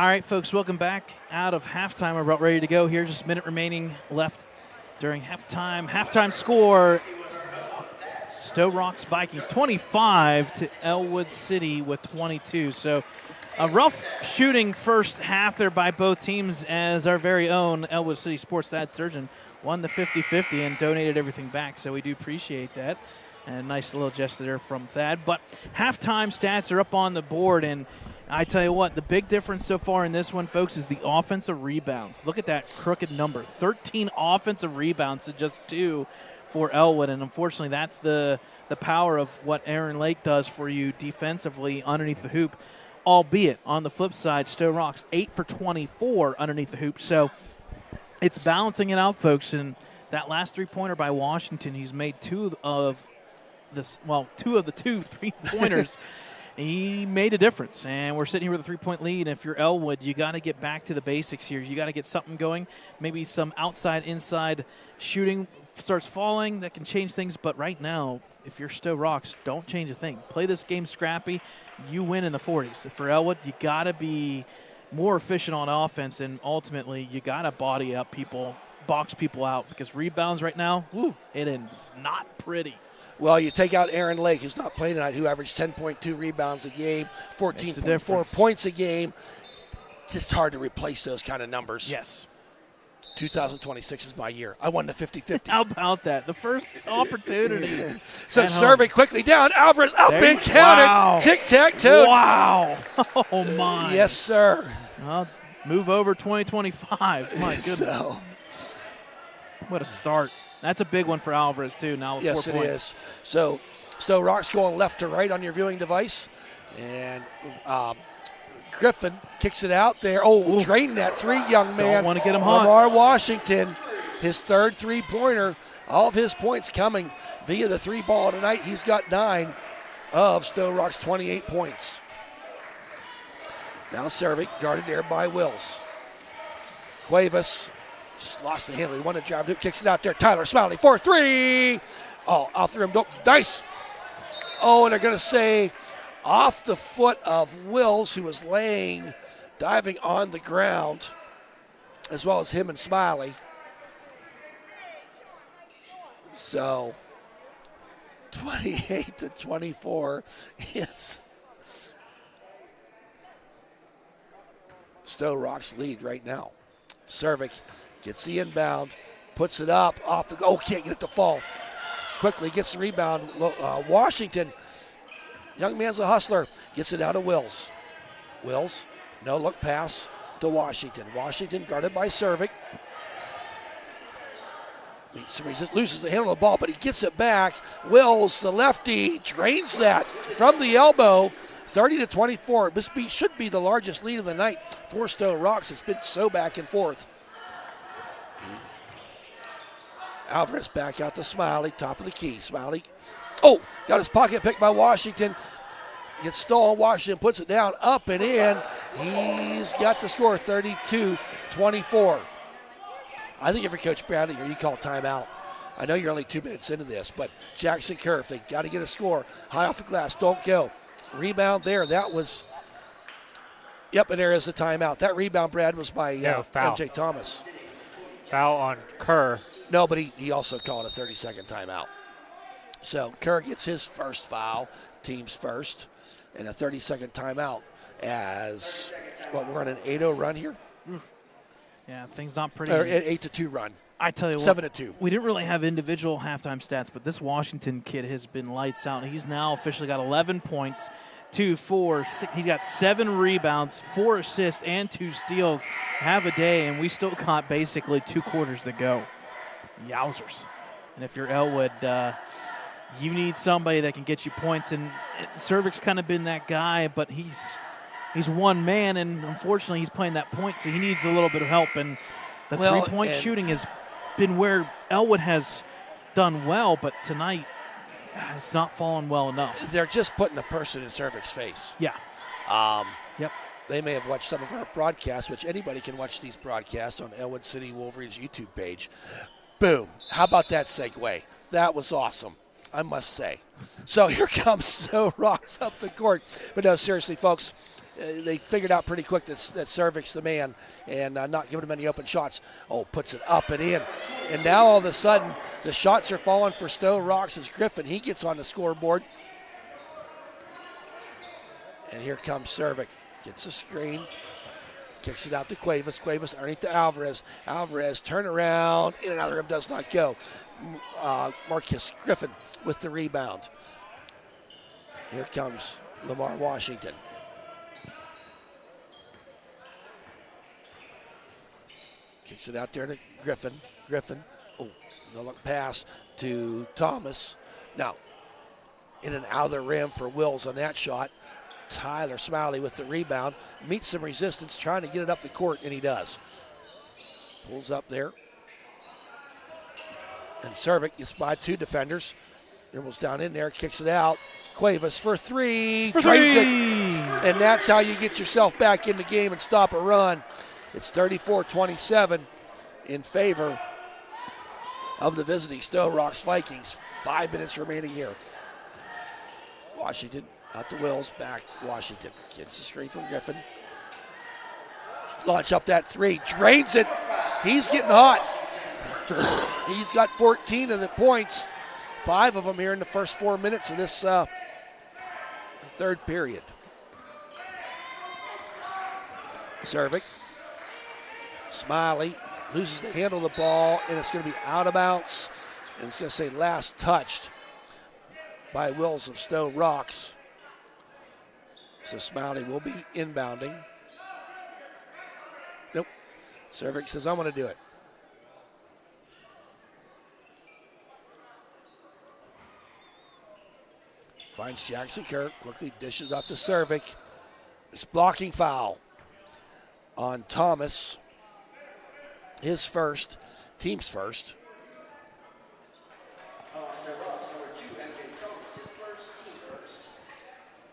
All right, folks, welcome back out of halftime. We're about ready to go here. Just a minute remaining left during halftime. Halftime score, Sto-Rox Vikings 25 to Ellwood City with 22. So a rough shooting first half there by both teams, as our very own Ellwood City Sports Thad Sturgeon won the 50-50 and donated everything back. So we do appreciate that. And a nice little gesture there from Thad. But halftime stats are up on the board, and I tell you what, the big difference so far in this one, folks, is the offensive rebounds. Look at that crooked number. 13 offensive rebounds to just 2 for Ellwood, and unfortunately that's the power of what Aaron Lake does for you defensively underneath the hoop, albeit on the flip side, Sto-Rox 8 for 24 underneath the hoop. So it's balancing it out, folks, and that last three-pointer by Washington, he's made two of the 2 3-pointers. He made a difference, and we're sitting here with a 3-point lead. And if you're Ellwood, you got to get back to the basics here. You got to get something going. Maybe some outside-inside shooting starts falling. That can change things. But right now, if you're Sto-Rox, don't change a thing. Play this game scrappy. You win in the 40s. For Ellwood, you got to be more efficient on offense, and ultimately you got to body up people, box people out, because rebounds right now, it is not pretty. Well, you take out Aaron Lake, who's not playing tonight, who averaged 10.2 rebounds a game, 14.4 points a game. It's just hard to replace those kind of numbers. Yes. 2026 is my year. I won the 50-50. How about that? The first opportunity. So serving quickly down. Alvarez up and counted. Wow. Tic-tac-toe. Wow. Oh, my. Yes, sir. Well, move over 2025. My goodness. So. What a start. That's a big one for Alvarez, too, now with 4 points. Yes, it is. So Sto-Rox going left to right on your viewing device. And Griffin kicks it out there. Oh, drained that three, young man. Don't want to get him hot. Lamar Washington, his third three-pointer. All of his points coming via the three ball tonight. He's got 9 of Sto-Rox 28 points. Now serving, guarded there by Wills. Cuevas just lost the handle. He wanted to drive. Kicks it out there. Tyler Smiley for 3. Oh, off the rim. Nice. Oh, and they're going to say off the foot of Wills, who was diving on the ground, as well as him and Smiley. So 28 to 24 is Sto-Rox lead right now. Cervic gets the inbound, puts it up, off the can't get it to fall. Quickly gets the rebound. Washington, young man's a hustler, gets it out of Wills. Wills, no look pass to Washington. Washington guarded by Cervic. He loses the handle of the ball, but he gets it back. Wills, the lefty, drains that from the elbow. 30 to 24. This should be the largest lead of the night for Sto-Rox. It's been so back and forth. Alvarez back out to Smiley, top of the key. Smiley, got his pocket picked by Washington. Gets stolen. Washington puts it down, up and in. He's got the score, 32-24. I think if you're Coach Bradley here, you call timeout. I know you're only 2 minutes into this, but Jackson Kerr, they got to get a score. High off the glass, don't go. Rebound there. That was, and there is the timeout. That rebound, Brad, was by foul. MJ Thomas. Foul on Kerr. No, but he also called a 30-second timeout. So Kerr gets his first foul, team's first, and a 30-second timeout as, we're on an 8-0 run here? Yeah, things not pretty. Or 8-2 run. I tell you 7-2. We didn't really have individual halftime stats, but this Washington kid has been lights out. He's now officially got 11 points, 2, 4, 6. He's got 7 rebounds, 4 assists, and 2 steals. Have a day, and we still got basically 2 quarters to go. Yowzers. And if you're Ellwood, you need somebody that can get you points. And Cervic's kind of been that guy, but he's one man, and unfortunately he's playing that point, so he needs a little bit of help. And the three-point shooting has been where Ellwood has done well, but tonight it's not falling well enough. They're just putting a person in Cervic's face. Yeah. Yep. They may have watched some of our broadcasts, which anybody can watch these broadcasts on Ellwood City Wolverines YouTube page. Boom. How about that segue? That was awesome, I must say. So here comes Sto-Rox up the court. But no, seriously, folks, they figured out pretty quick that Cervic's the man and not giving him any open shots. Oh, puts it up and in. And now all of a sudden, the shots are falling for Sto-Rox as Griffin. He gets on the scoreboard. And here comes Cervic. Gets a screen. Kicks it out to Cuevas. Cuevas underneath to Alvarez. Alvarez, turn around. In and out of the rim, does not go. Marcus Griffin with the rebound. Here comes Lamar Washington. Kicks it out there to Griffin. Griffin, oh, no look pass to Thomas. Now, in and out of the rim for Wills on that shot. Tyler Smiley with the rebound. Meets some resistance, trying to get it up the court, and he does. Pulls up there. And Cervic gets by two defenders. Dribbles down in there, kicks it out. Cuevas for three. Drains it. And that's how you get yourself back in the game and stop a run. It's 34-27 in favor of the visiting Sto-Rox Vikings. 5 minutes remaining here. Washington out to Wills, back to Washington. Gets the screen from Griffin. Launch up that three, drains it. He's getting hot. He's got 14 of the points, 5 of them here in the first 4 minutes of this third period. Cervic. Smiley loses the handle of the ball, and it's going to be out of bounds. And it's going to say last touched by Wills of Sto-Rox. So Smiley will be inbounding. Nope. Cervic says, I'm going to do it. Finds Jackson Kirk, quickly dishes off to Cervic. It's blocking foul on Thomas. His first, team's first.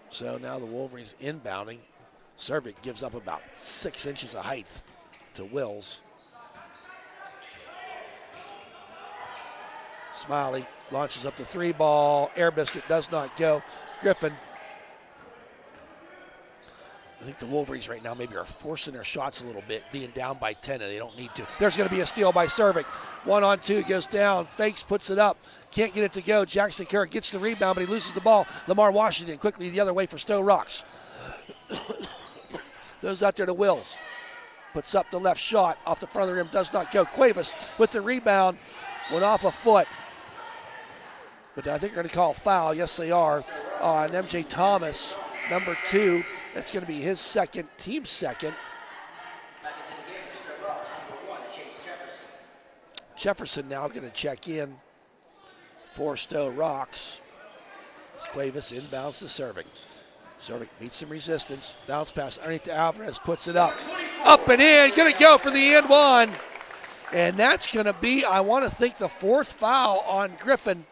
So now the Wolverines inbounding. Cervic gives up about 6 inches of height to Wills. Smiley launches up the three ball. Air biscuit does not go. Griffin. I think the Wolverines right now maybe are forcing their shots a little bit, being down by 10, and they don't need to. There's going to be a steal by Cervic. 1-on-2, goes down, fakes, puts it up. Can't get it to go. Jackson Kirk gets the rebound, but he loses the ball. Lamar Washington quickly the other way for Sto-Rox. Throws out there to Wills. Puts up the left shot off the front of the rim, does not go. Cuevas with the rebound, went off a foot. But I think they're going to call a foul. Yes, they are. On MJ Thomas, number 2. That's going to be his second, team second. Back into the game for Sto-Rox, number 1, Chase Jefferson. Jefferson now going to check in for Sto-Rox. Cuevas inbounds to Cervic. Cervic meets some resistance. Bounce pass underneath to Alvarez, puts it up. Up and in, going to go for the and one. And that's going to be, I want to think, the 4th foul on Griffin.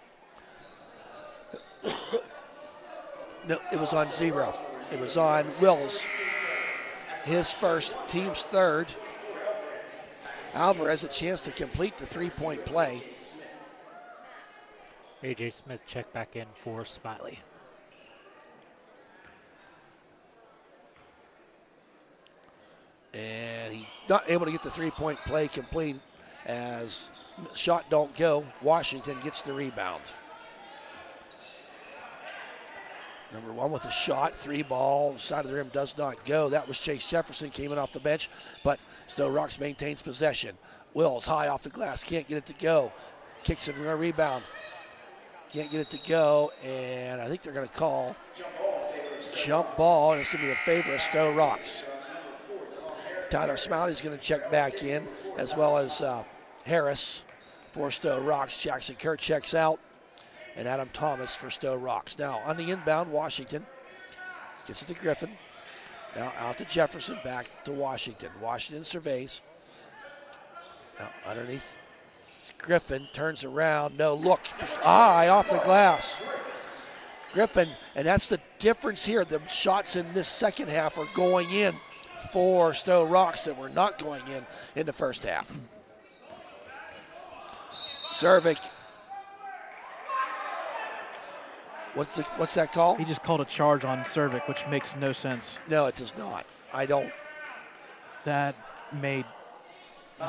No, it was on 0. It was on Wills. His first, team's third. Alvarez a chance to complete the 3-point play. A.J. Smith check back in for Smiley. And he's not able to get the 3-point play complete as shot don't go. Washington gets the rebound. Number 1 with a shot, 3 ball, side of the rim does not go. That was Chase Jefferson, came in off the bench, but Sto-Rox maintains possession. Wills high off the glass, can't get it to go. Kicks it for a rebound. Can't get it to go, and I think they're going to call jump ball, and it's going to be in favor of Sto-Rox. Tyler Smiley's going to check back in, as well as Harris for Sto-Rox. Jackson Kerr checks out. And Adam Thomas for Sto-Rox. Now on the inbound, Washington gets it to Griffin. Now out to Jefferson, back to Washington. Washington surveys. Now underneath, Griffin turns around. No look, eye off the glass. Griffin, and that's the difference here. The shots in this second half are going in for Sto-Rox that were not going in the first half. Cervic What's that call? He just called a charge on Cervic, which makes no sense. No, it does not. I don't. That made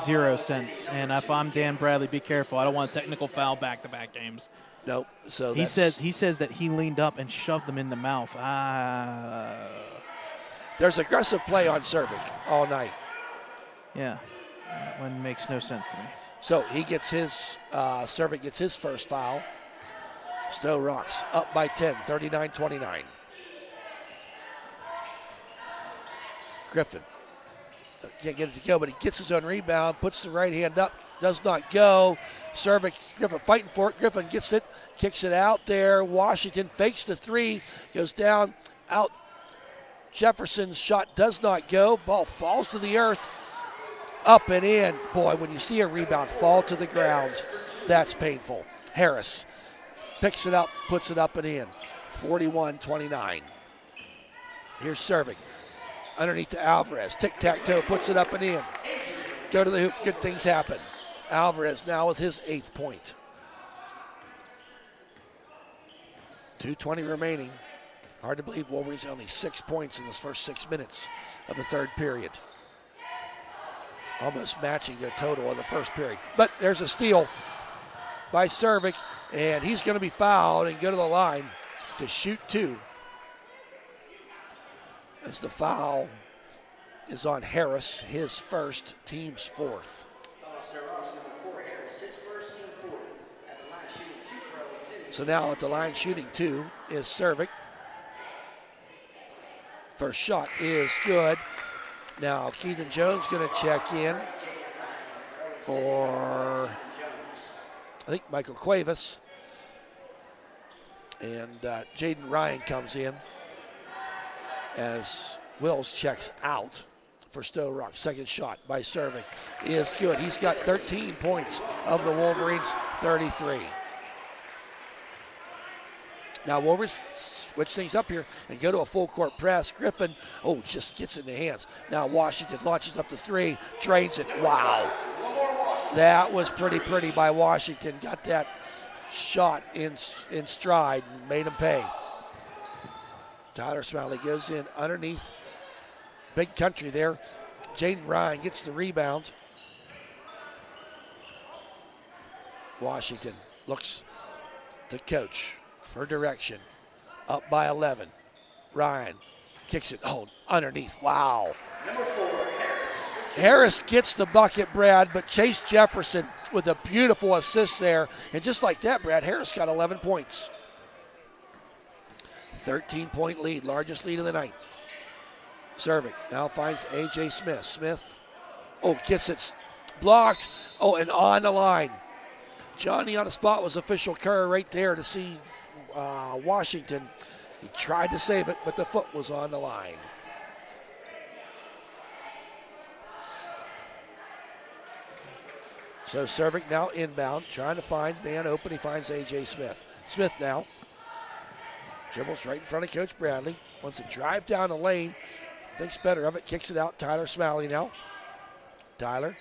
0 sense. And if I'm Dan Bradley, be careful. I don't want a technical foul back-to-back games. Nope. So he says that he leaned up and shoved them in the mouth. There's aggressive play on Cervic all night. Yeah, that one makes no sense to me. So he gets his Cervic gets his first foul. Sto-Rox up by 10, 39-29. Griffin can't get it to go, but he gets his own rebound, puts the right hand up, does not go. Cervic, Griffin fighting for it. Griffin gets it, kicks it out there. Washington fakes the three, goes down, out. Jefferson's shot does not go. Ball falls to the earth, up and in. Boy, when you see a rebound fall to the ground, that's painful. Harris picks it up, puts it up and in. 41-29. Here's Cervic. Underneath to Alvarez. Tic-tac-toe, puts it up and in. Go to the hoop, good things happen. Alvarez now with his 8th point. 2:20 remaining. Hard to believe Wolverines only 6 points in his first 6 minutes of the third period. Almost matching their total of the first period. But there's a steal by Cervic, and he's going to be fouled and go to the line to shoot 2. As the foul is on Harris, his first, team's 4th. So now at the line shooting 2 is Cervic. First shot is good. Now Keithan Jones going to check in for, I think, Michael Cuevas. And Jaden Ryan comes in as Wills checks out for Sto-Rox. Second shot by Cervic is good. He's got 13 points of the Wolverines' 33. Now Wolverines switch things up here and go to a full court press. Griffin, just gets in the hands. Now Washington launches up to 3, drains it. Wow. That was pretty by Washington. Got that shot in stride and made him pay. Tyler Smiley goes in underneath. Big country there. Jaden Ryan gets the rebound. Washington looks to coach for direction. Up by 11. Ryan kicks it. Underneath. Wow. Number 4, Harris. Harris gets the bucket, Brad, but Chase Jefferson with a beautiful assist there. And just like that, Brad, Harris got 11 points. 13-point lead, largest lead of the night. Cervic now finds A.J. Smith. Smith, gets it blocked. And on the line. Johnny on the spot was official Kerr right there to see Washington. He tried to save it, but the foot was on the line. So Cervic now inbound, trying to find man open. He finds A.J. Smith. Smith now dribbles right in front of Coach Bradley. Wants to drive down the lane. Thinks better of it. Kicks it out. Tyler Smalley now. Tyler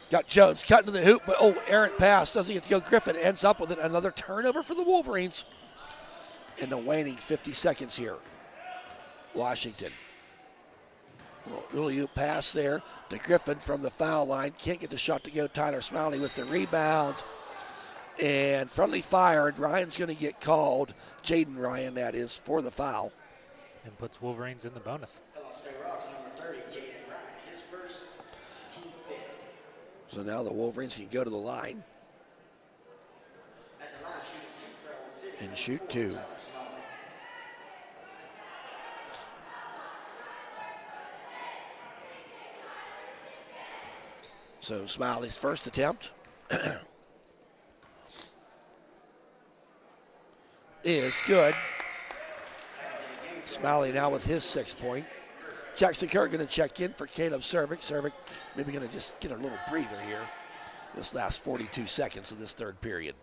got Jones cutting to the hoop, but errant pass. Doesn't get to go. Griffin ends up with it. Another turnover for the Wolverines. In the waning 50 seconds here. Washington. Really pass there to Griffin from the foul line. Can't get the shot to go. Tyler Smalley with the rebound. And friendly fire. Ryan's going to get called. Jaden Ryan, that is, for the foul. And puts Wolverines in the bonus. Sto-Rox, number 30, Jaden Ryan. His first, team 5th. So now the Wolverines can go to the line. At the line, shooting 2 for Ellwood City. And shoot 2. So Smiley's first attempt is good. Smiley now with his 6th point. Jackson Kerr going to check in for Caleb Cervic. Cervic maybe going to just get a little breather here this last 42 seconds of this third period.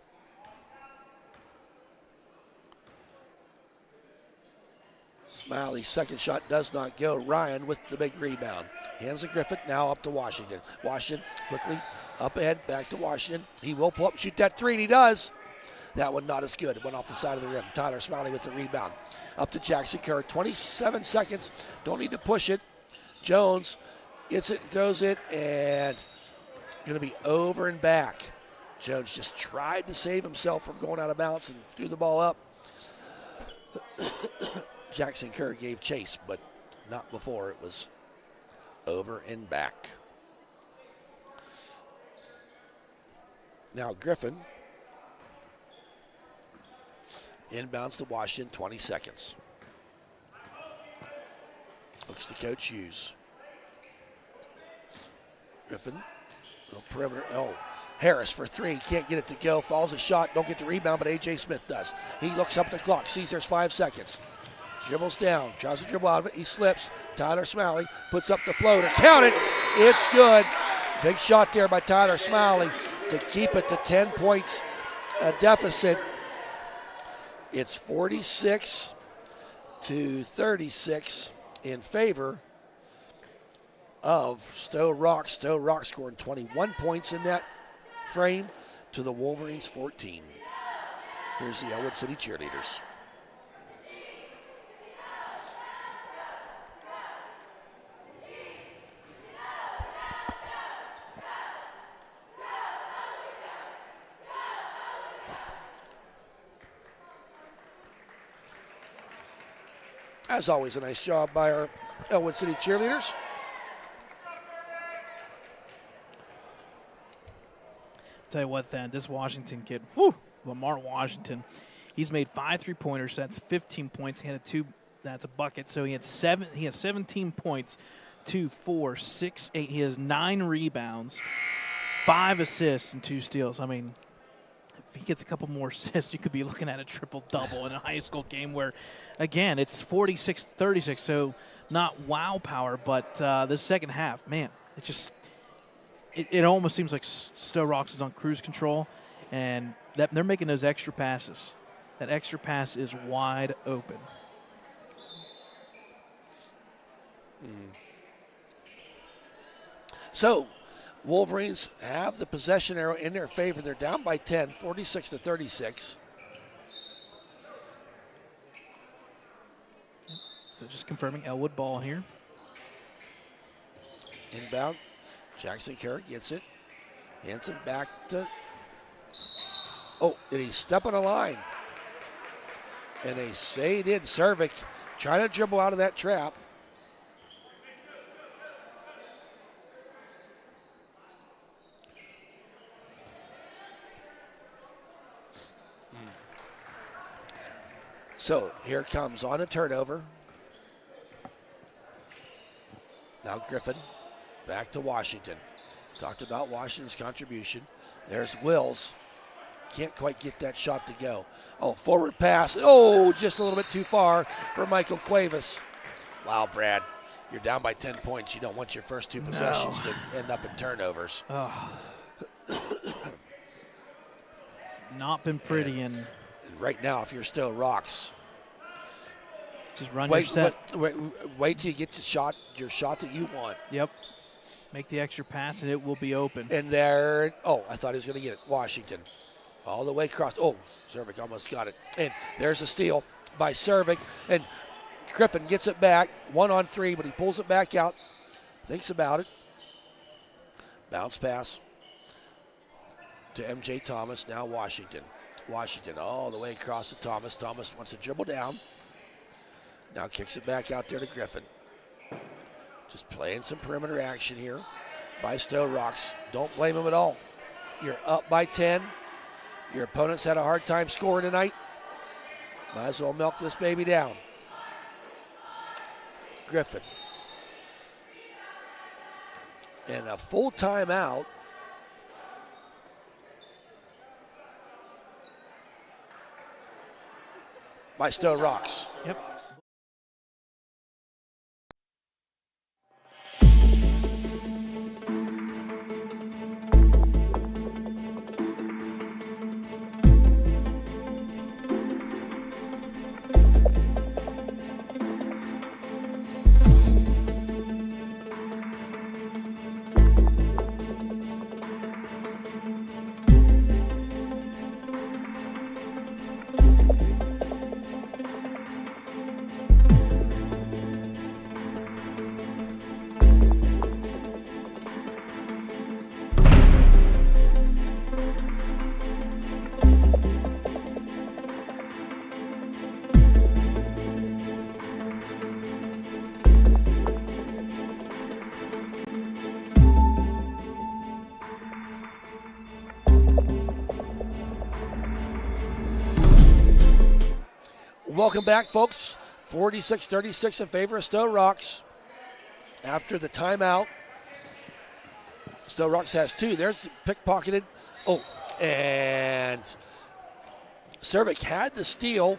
Smiley's second shot does not go. Ryan with the big rebound. Hands to Griffith, now up to Washington. Washington quickly up ahead, back to Washington. He will pull up and shoot that 3, and he does. That one not as good. It went off the side of the rim. Tyler Smiley with the rebound. Up to Jackson Kerr. 27 seconds. Don't need to push it. Jones gets it and throws it, and going to be over and back. Jones just tried to save himself from going out of bounds and threw the ball up. Jackson Kerr gave chase, but not before. It was over and back. Now Griffin inbounds to Washington, 20 seconds. Looks to Coach Hughes. Griffin, little perimeter. Oh, Harris for three. Can't get it to go. Falls a shot. Don't get the rebound, but A.J. Smith does. He looks up at the clock. Sees there's 5 seconds. Dribbles down. Tries to dribble out of it. He slips. Tyler Smiley puts up the floater. Count it. It's good. Big shot there by Tyler Smiley to keep it to 10 points deficit. It's 46 to 36 in favor of Sto-Rox. Sto-Rox scoring 21 points in that frame to the Wolverines 14. Here's the Ellwood City cheerleaders. As always, a nice job by our Ellwood City cheerleaders. Tell you what, then, this Washington kid, whoo, Lamar Washington, he's made 5 3-pointers. That's 15 points. He had a 2. That's a bucket. So he had 7. He has 17 points. 2, 4, 6, 8. He has 9 rebounds, 5 assists, and 2 steals. I mean, if he gets a couple more assists, you could be looking at a triple-double in a high school game where, again, it's 46-36, so not wow power, but this second half, man, it just it almost seems like Sto-Rox is on cruise control, and that they're making those extra passes. That extra pass is wide open. So, Wolverines have the possession arrow in their favor. They're down by 10, 46 to 36. So just confirming Ellwood ball here. Inbound. Jackson Kerr gets it. Hands it back to. Oh, did he step on a line? And they say he did. Cervic trying to dribble out of that trap. So here comes on a turnover. Now Griffin back to Washington. Talked about Washington's contribution. There's Wills. Can't quite get that shot to go. Oh, forward pass. Oh, just a little bit too far for Michael Cuevas. Wow, Brad, you're down by 10 points. You don't want your first 2 possessions to end up in turnovers. Oh. It's not been pretty. And right now, if you're still Rocks, just run your set. Wait till you get your shot that you want. Yep. Make the extra pass, and it will be open. And there, oh, I thought he was going to get it. Washington, all the way across. Oh, Cervic almost got it. And there's a steal by Cervic. And Griffin gets it back, 1-on-3, but he pulls it back out, thinks about it. Bounce pass to M.J. Thomas, now Washington. Washington all the way across to Thomas. Thomas wants to dribble down. Now kicks it back out there to Griffin. Just playing some perimeter action here by Sto-Rox. Don't blame him at all. You're up by 10. Your opponents had a hard time scoring tonight. Might as well milk this baby down. Griffin. And a full timeout. By Sto-Rox. Yep. welcome back, folks. 46-36 in favor of Sto-Rox. After the timeout, Sto-Rox has two. There's the pickpocketed. Oh, and Cervic had the steal.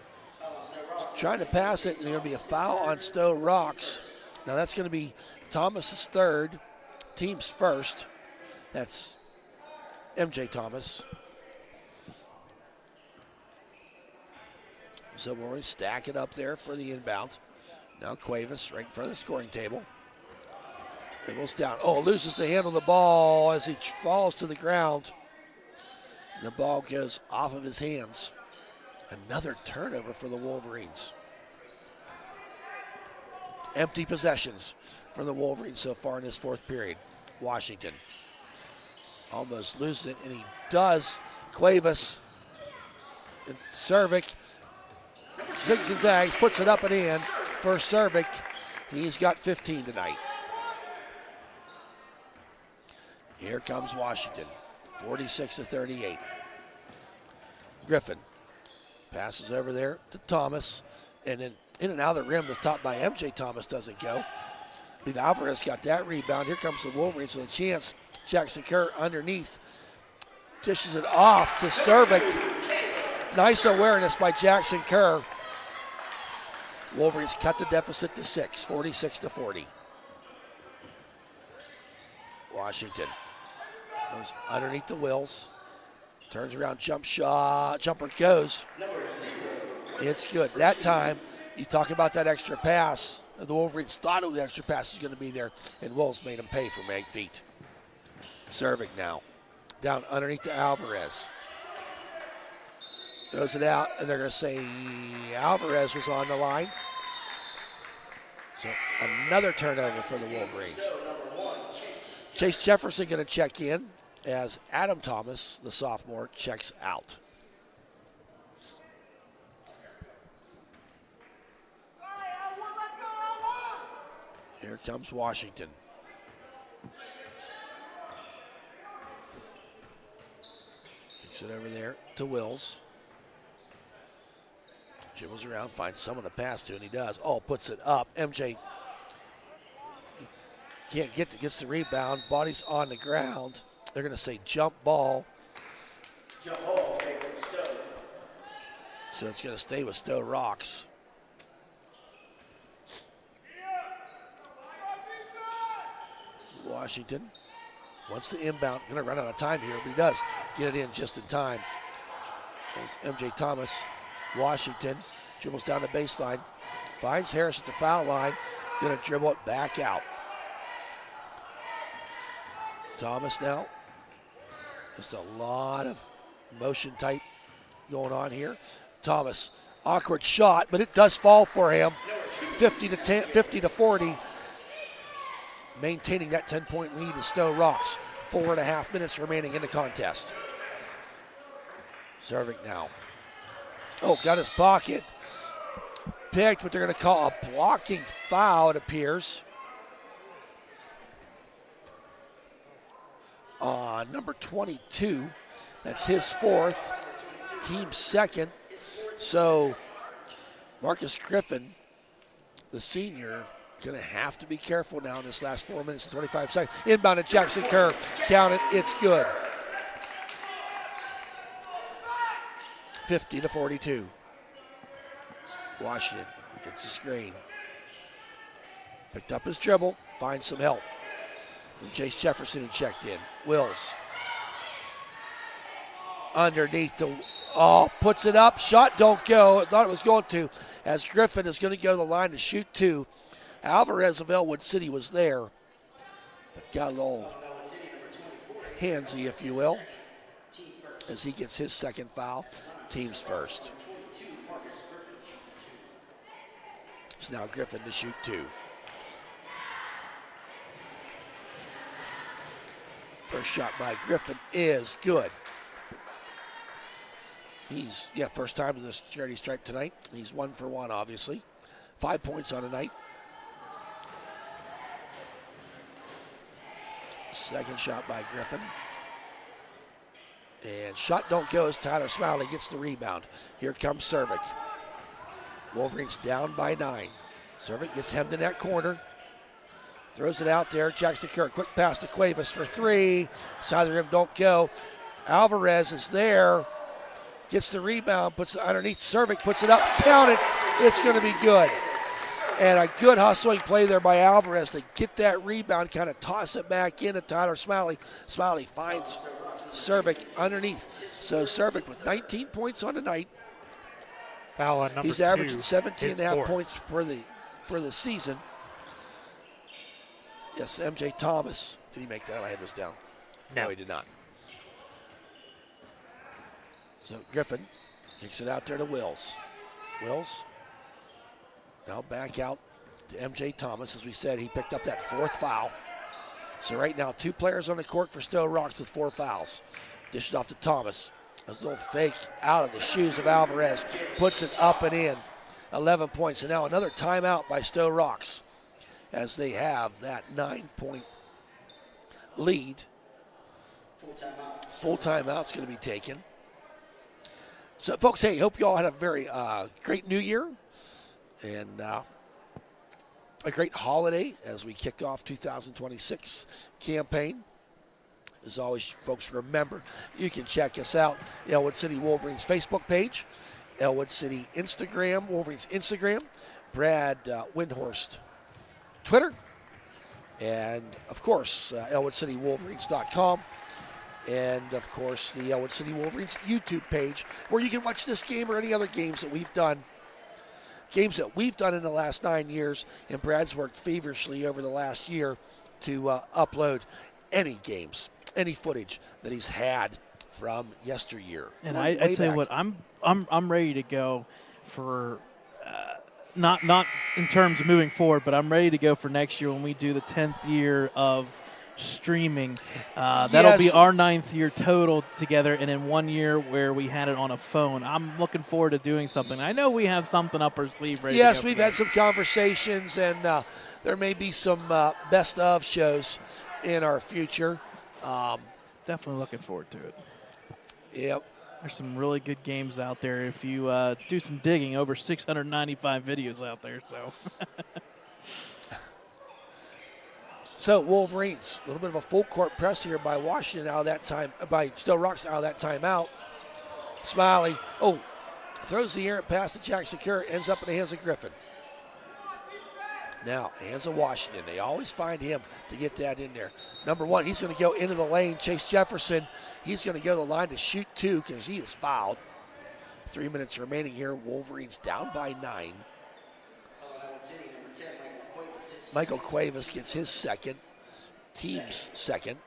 Trying to pass it, and there's going to be a foul on Sto-Rox. Now that's going to be Thomas's third, team's first. That's MJ Thomas. So we're going to stack it up there for the inbound. Now Cuevas right in front of the scoring table. Dribbles down. Oh, loses the handle of the ball as he falls to the ground. And the ball goes off of his hands. Another turnover for the Wolverines. Empty possessions for the Wolverines so far in this fourth period. Washington almost loses it, and he does. Cuevas and Cervic zigs and zags, puts it up and in for Cervic. He's got 15 tonight. Here comes Washington, 46-38. Griffin passes over there to Thomas, and then in and out of the rim, the top by MJ Thomas doesn't go. I believe Alvarez got that rebound. Here comes the Wolverines with a chance. Jackson Kerr underneath. Dishes it off to Cervic. Nice awareness by Jackson Kerr. Wolverines cut the deficit to 6, 46-40. Washington goes underneath the Wills. Turns around, jump shot, jumper goes. It's good. That time, you talk about that extra pass. The Wolverines thought the extra pass was going to be there, and Wills made him pay for 8 feet. Cervic now. Down underneath to Alvarez. Throws it out, and they're going to say Alvarez was on the line. So another turnover for the Wolverines. Chase Jefferson going to check in as Adam Thomas, the sophomore, checks out. Here comes Washington. Kicks it over there to Wills. Dribbles around, finds someone to pass to, and he does. Oh, puts it up. MJ can't get to, gets the rebound. Body's on the ground. They're going to say jump ball. Jump ball, favorite Sto. So it's going to stay with Sto-Rox. Washington wants to inbound. Going to run out of time here, but he does get it in just in time. There's MJ Thomas. Washington dribbles down the baseline. Finds Harris at the foul line. Going to dribble it back out. Thomas now. Just a lot of motion type going on here. Thomas, awkward shot, but it does fall for him. 50-40. Maintaining that 10-point lead is Sto-Rox. 4.5 minutes remaining in the contest. Cervic now. Oh, got his pocket picked, but they're going to call a blocking foul, it appears. On number 22. That's his fourth, team second. So Marcus Griffin, the senior, going to have to be careful now in this last 4 minutes and 25 seconds. Inbound to Jackson Kerr. Count it. It's good. 50-42. Washington gets the screen. Picked up his dribble. Finds some help from Chase Jefferson, who checked in. Wills. Underneath the, puts it up. Shot don't go. I thought it was going to, as Griffin is going to go to the line to shoot two. Alvarez of Ellwood City was there, but got a little handsy, if you will, as he gets his second foul. Team's first. It's now Griffin to shoot two. First shot by Griffin is good. He's, first time in this charity stripe tonight. He's 1 for 1, obviously. 5 points on the night. Second shot by Griffin. And shot don't go as Tyler Smiley gets the rebound. Here comes Cervic. Wolverines down by 9. Servik gets hemmed in that corner. Throws it out there. Jackson Kerr, quick pass to Cuevas for 3. Side of the rim, don't go. Alvarez is there. Gets the rebound, puts it underneath. Servik puts it up, count it. It's going to be good. And a good hustling play there by Alvarez to get that rebound, kind of toss it back into Tyler Smiley. Smiley finds Servik underneath. So Servik with 19 points on the night. Foul on number 2. He's averaging 17 and a half 4th. points for the season. Yes, MJ Thomas. Did he make that? I had this down. No. No, he did not. So Griffin kicks it out there to Wills. Wills now back out to MJ Thomas. As we said, he picked up that 4th foul. So right now, 2 players on the court for Sto-Rox with 4 fouls. Dish it off to Thomas. A little fake out of the shoes of Alvarez. Puts it up and in. 11 points. And now another timeout by Sto-Rox as they have that 9-point lead. Full timeout's going to be taken. So, folks, hey, hope you all had a very great New Year and a great holiday as we kick off 2026 campaign. As always, folks, remember, you can check us out, Ellwood City Wolverines Facebook page, Ellwood City Instagram, Wolverines Instagram, Brad Windhorst Twitter, and, of course, ElwoodCityWolverines.com. And, of course, the Ellwood City Wolverines YouTube page, where you can watch this game or any other games that we've done. Games that we've done in the last 9 years, and Brad's worked feverishly over the last year to upload any games, any footage that he's had from yesteryear. And I tell you what, I'm ready to go for not in terms of moving forward, but I'm ready to go for next year when we do the 10th year of streaming. That'll be our 9th year total together, and in 1 year where we had it on a phone. I'm looking forward to doing something. I know we have something up our sleeve ready. Yes, we've had some conversations, and there may be some best of shows in our future. Definitely looking forward to it. Yep. There's some really good games out there. If you do some digging, over 695 videos out there. So Wolverines, a little bit of a full court press here by Washington out of that time, by Sto-Rox out of that timeout. Smiley, throws the errant pass to Jackson Kerr, ends up in the hands of Griffin. Now, hands of Washington. They always find him to get that in there. Number 1, he's going to go into the lane. Chase Jefferson, he's going to go to the line to shoot 2 because he is fouled. 3 minutes remaining here. Wolverines down by 9. Michael Cuevas gets his second, team's second.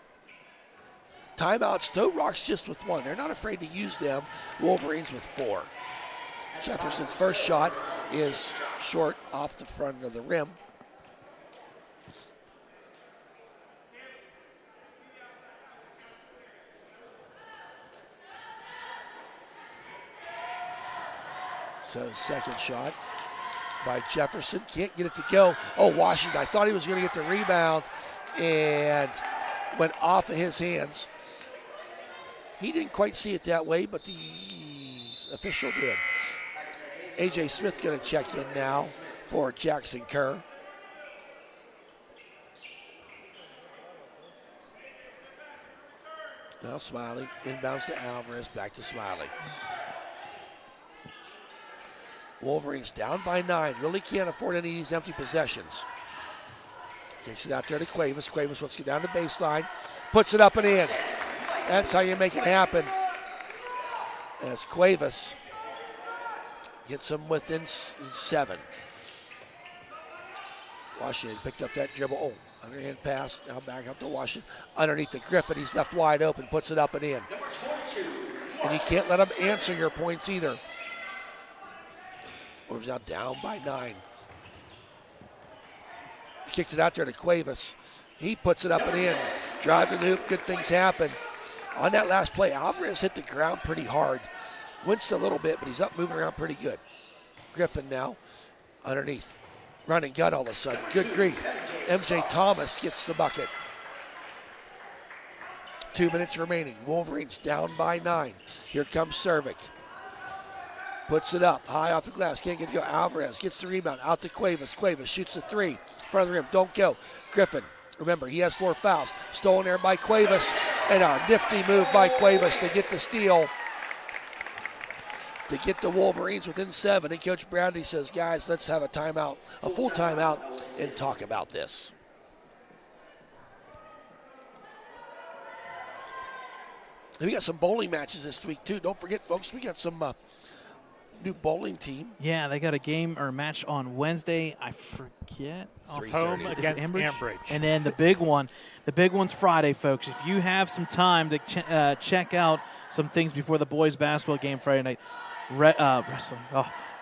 Timeout, Sto-Rox just with 1. They're not afraid to use them. Wolverines with 4. Jefferson's first shot is short off the front of the rim. So second shot by Jefferson. Can't get it to go. Washington, I thought he was going to get the rebound and went off of his hands. He didn't quite see it that way, but the official did. A.J. Smith going to check in now for Jackson Kerr. Now Smiley inbounds to Alvarez, back to Smiley. Wolverines down by 9. Really can't afford any of these empty possessions. Takes it out there to Cuevas. Cuevas wants to get down the baseline. Puts it up and in. That's how you make it happen. As Cuevas gets them within 7. Washington picked up that dribble. Underhand pass. Now back up to Washington. Underneath the Griffin. He's left wide open. Puts it up and in. And you can't let them answer your points either. Wolves now down by 9. Kicks it out there to Cuevas. He puts it up and in. Drive to the hoop. Good things happen. On that last play, Alvarez hit the ground pretty hard. Winced a little bit, but he's up moving around pretty good. Griffin now underneath. Running gun all of a sudden. Good grief. MJ Thomas gets the bucket. 2 minutes remaining. Wolverines down by 9. Here comes Servik. Puts it up, high off the glass, can't get to go. Alvarez gets the rebound, out to Cuevas. Cuevas shoots the three, front of the rim, don't go. Griffin, remember, he has 4 fouls. Stolen there by Cuevas, and a nifty move by Cuevas to get the steal, to get the Wolverines within 7. And Coach Bradley says, guys, let's have a timeout, a full timeout, and talk about this. And we got some bowling matches this week, too. Don't forget, folks, we got some new bowling team. Yeah, they got a game or a match on Wednesday. I forget. Home against Ambridge. And then the big one's Friday, folks. If you have some time to check out some things before the boys basketball game Friday night, wrestling,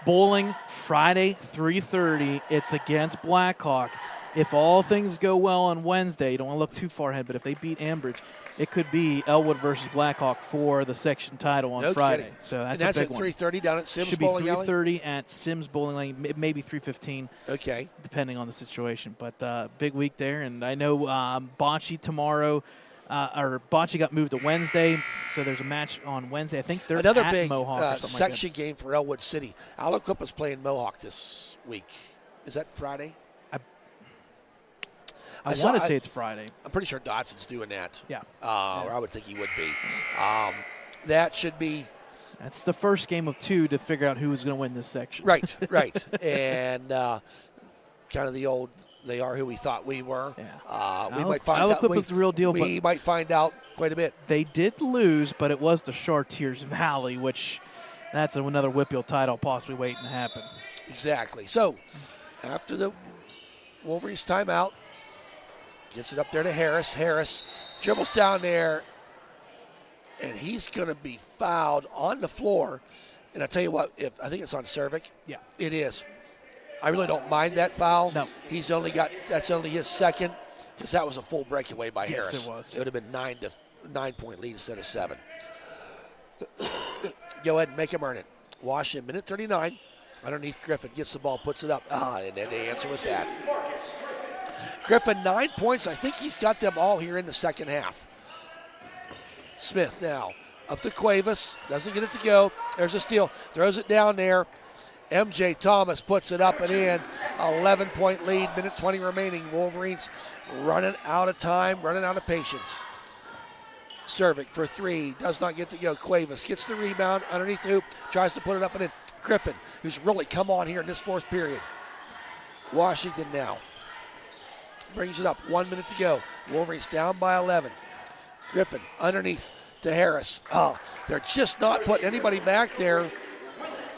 bowling Friday 3:30. It's against Blackhawk. If all things go well on Wednesday, you don't want to look too far ahead, but if they beat Ambridge, it could be Ellwood versus Blackhawk for the section title on Friday. Kidding. So and that's at a big 3:30 down at Sims Should Bowling be Alley? 3:30 at Sims Bowling Lane, maybe 3:15. Okay. Depending on the situation. But big week there. And I know Bocce tomorrow, or Bocce got moved to Wednesday, so there's a match on Wednesday. I think they're Another at big Mohawk or something section game for Ellwood City. Aliquip is playing Mohawk this week. Is that Friday? I want to say it's Friday. I'm pretty sure Dodson's doing that. Yeah. Or I would think he would be. That should be. That's the first game of 2 to figure out who is going to win this section. Right. And kind of the old, they are who we thought we were. Yeah. We might find out. Was the real deal. We might find out quite a bit. They did lose, but it was the Chartiers Valley, which that's another Whippeal title possibly waiting to happen. Exactly. So after the Wolverines timeout, gets it up there to Harris. Harris dribbles down there, and he's going to be fouled on the floor. And I tell you what, I think it's on Cervic. Yeah. It is. I really don't mind that foul. No. That's only his second, because that was a full breakaway by Harris. Yes, it was. It would have been 9-point lead instead of 7. Go ahead and make him earn it. Washington, minute 39. Underneath Griffin, gets the ball, puts it up. And then they answer with that. Griffin, 9 points. I think he's got them all here in the second half. Smith now up to Cuevas. Doesn't get it to go. There's a steal. Throws it down there. MJ Thomas puts it up and in. 11-point lead. Minute 20 remaining. Wolverines running out of time, running out of patience. Cervic for 3. Does not get to go. Cuevas gets the rebound underneath the hoop. Tries to put it up and in. Griffin, who's really come on here in this 4th period. Washington now. Brings it up. 1 minute to go. Wolverines down by 11. Griffin underneath to Harris. They're just not putting anybody back there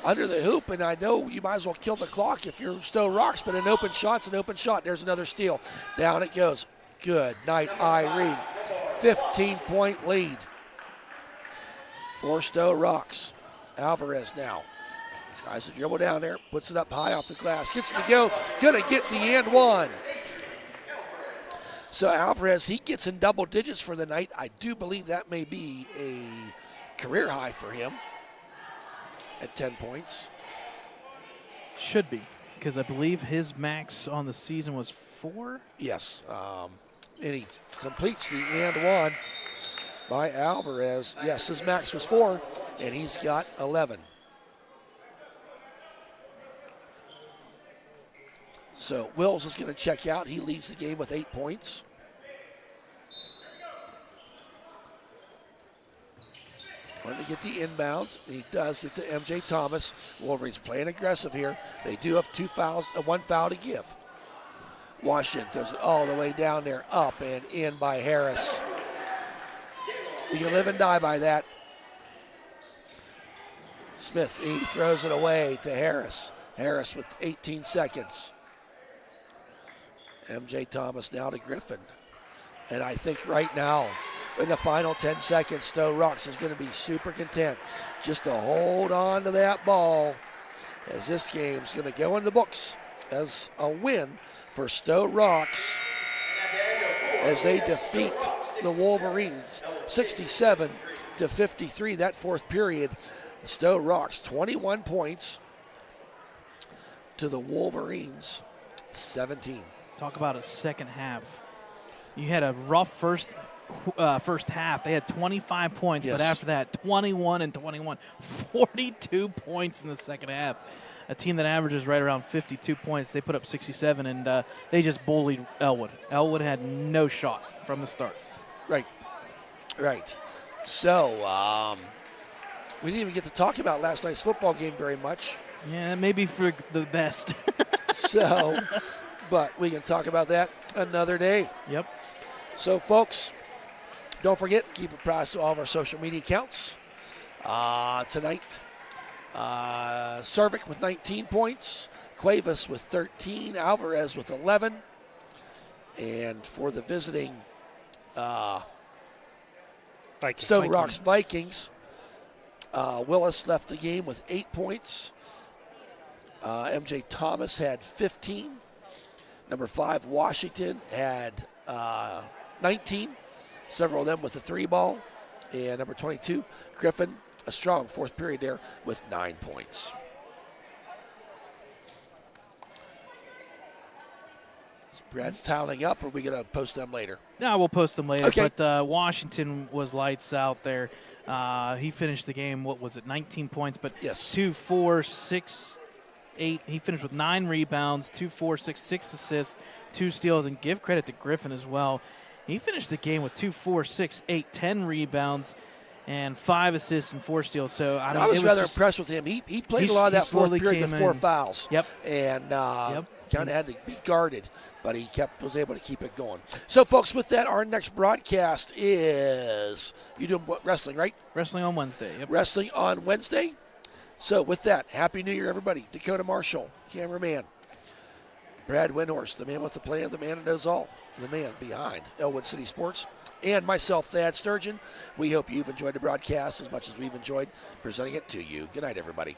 under the hoop, and I know you might as well kill the clock if you're Sto-Rox, but an open shot's an open shot. There's another steal. Down it goes. Good night, Irene. 15-point lead for Sto-Rox. Alvarez now tries to dribble down there, puts it up high off the glass, gets it to go, gonna get the and one. So Alvarez, he gets in double digits for the night. I do believe that may be a career high for him at 10 points. Should be, because I believe his max on the season was 4. Yes, and he completes the and one by Alvarez. Yes, his max was 4, and he's got 11. So Wills is going to check out. He leaves the game with 8 points. Wanting to get the inbound. He does. Gets to MJ Thomas. Wolverines playing aggressive here. They do have 2 fouls, 1 foul to give. Washington throws it all the way down there, up and in by Harris. You can live and die by that. Smith, he throws it away to Harris. Harris with 18 seconds. MJ Thomas now to Griffin. And I think right now, in the final 10 seconds, Sto-Rox is going to be super content just to hold on to that ball, as this game's going to go in the books as a win for Sto-Rox as they defeat the Wolverines 67-53. That 4th period, Sto-Rox 21 points to the Wolverines 17. Talk about a second half. You had a rough first first half. They had 25 points, Yes. but after that, 21 and 21, 42 points in the second half. A team that averages right around 52 points, they put up 67, and they just bullied Ellwood. Ellwood had no shot from the start. Right. So, we didn't even get to talk about last night's football game very much. Yeah, maybe for the best. So, but we can talk about that another day. Yep. So, folks, don't forget, keep apprised to all of our social media accounts. Tonight, Cervic with 19 points, Cuevas with 13, Alvarez with 11. And for the visiting Sto-Rox Vikings, Willis left the game with 8 points. MJ Thomas had 15. Number 5, Washington had 19. Several of them with a 3-ball. And number 22, Griffin, a strong fourth period there with 9 points. Brad's toweling up, or are we going to post them later? No, we'll post them later. Okay. But Washington was lights out there. He finished the game, 19 points, but Yes. 2, 4, 6, 8. He finished with 9 rebounds, 2, 4, 6, 6 assists, 2 steals, and give credit to Griffin as well. He finished the game with 2, 4, 6, 8, 10 rebounds, and 5 assists and 4 steals. So I was rather impressed with him. He played a lot of that fourth period with 4 fouls. Yep. And kind of had to be guarded, but he was able to keep it going. So, folks, with that, our next broadcast is, you doing what, wrestling, right? Wrestling on Wednesday. Yep. Wrestling on Wednesday. So, with that, Happy New Year, everybody. Dakota Marshall, cameraman. Brad Windhorst, the man with the plan, the man who knows all, the man behind Ellwood City Sports. And myself, Thad Sturgeon. We hope you've enjoyed the broadcast as much as we've enjoyed presenting it to you. Good night, everybody.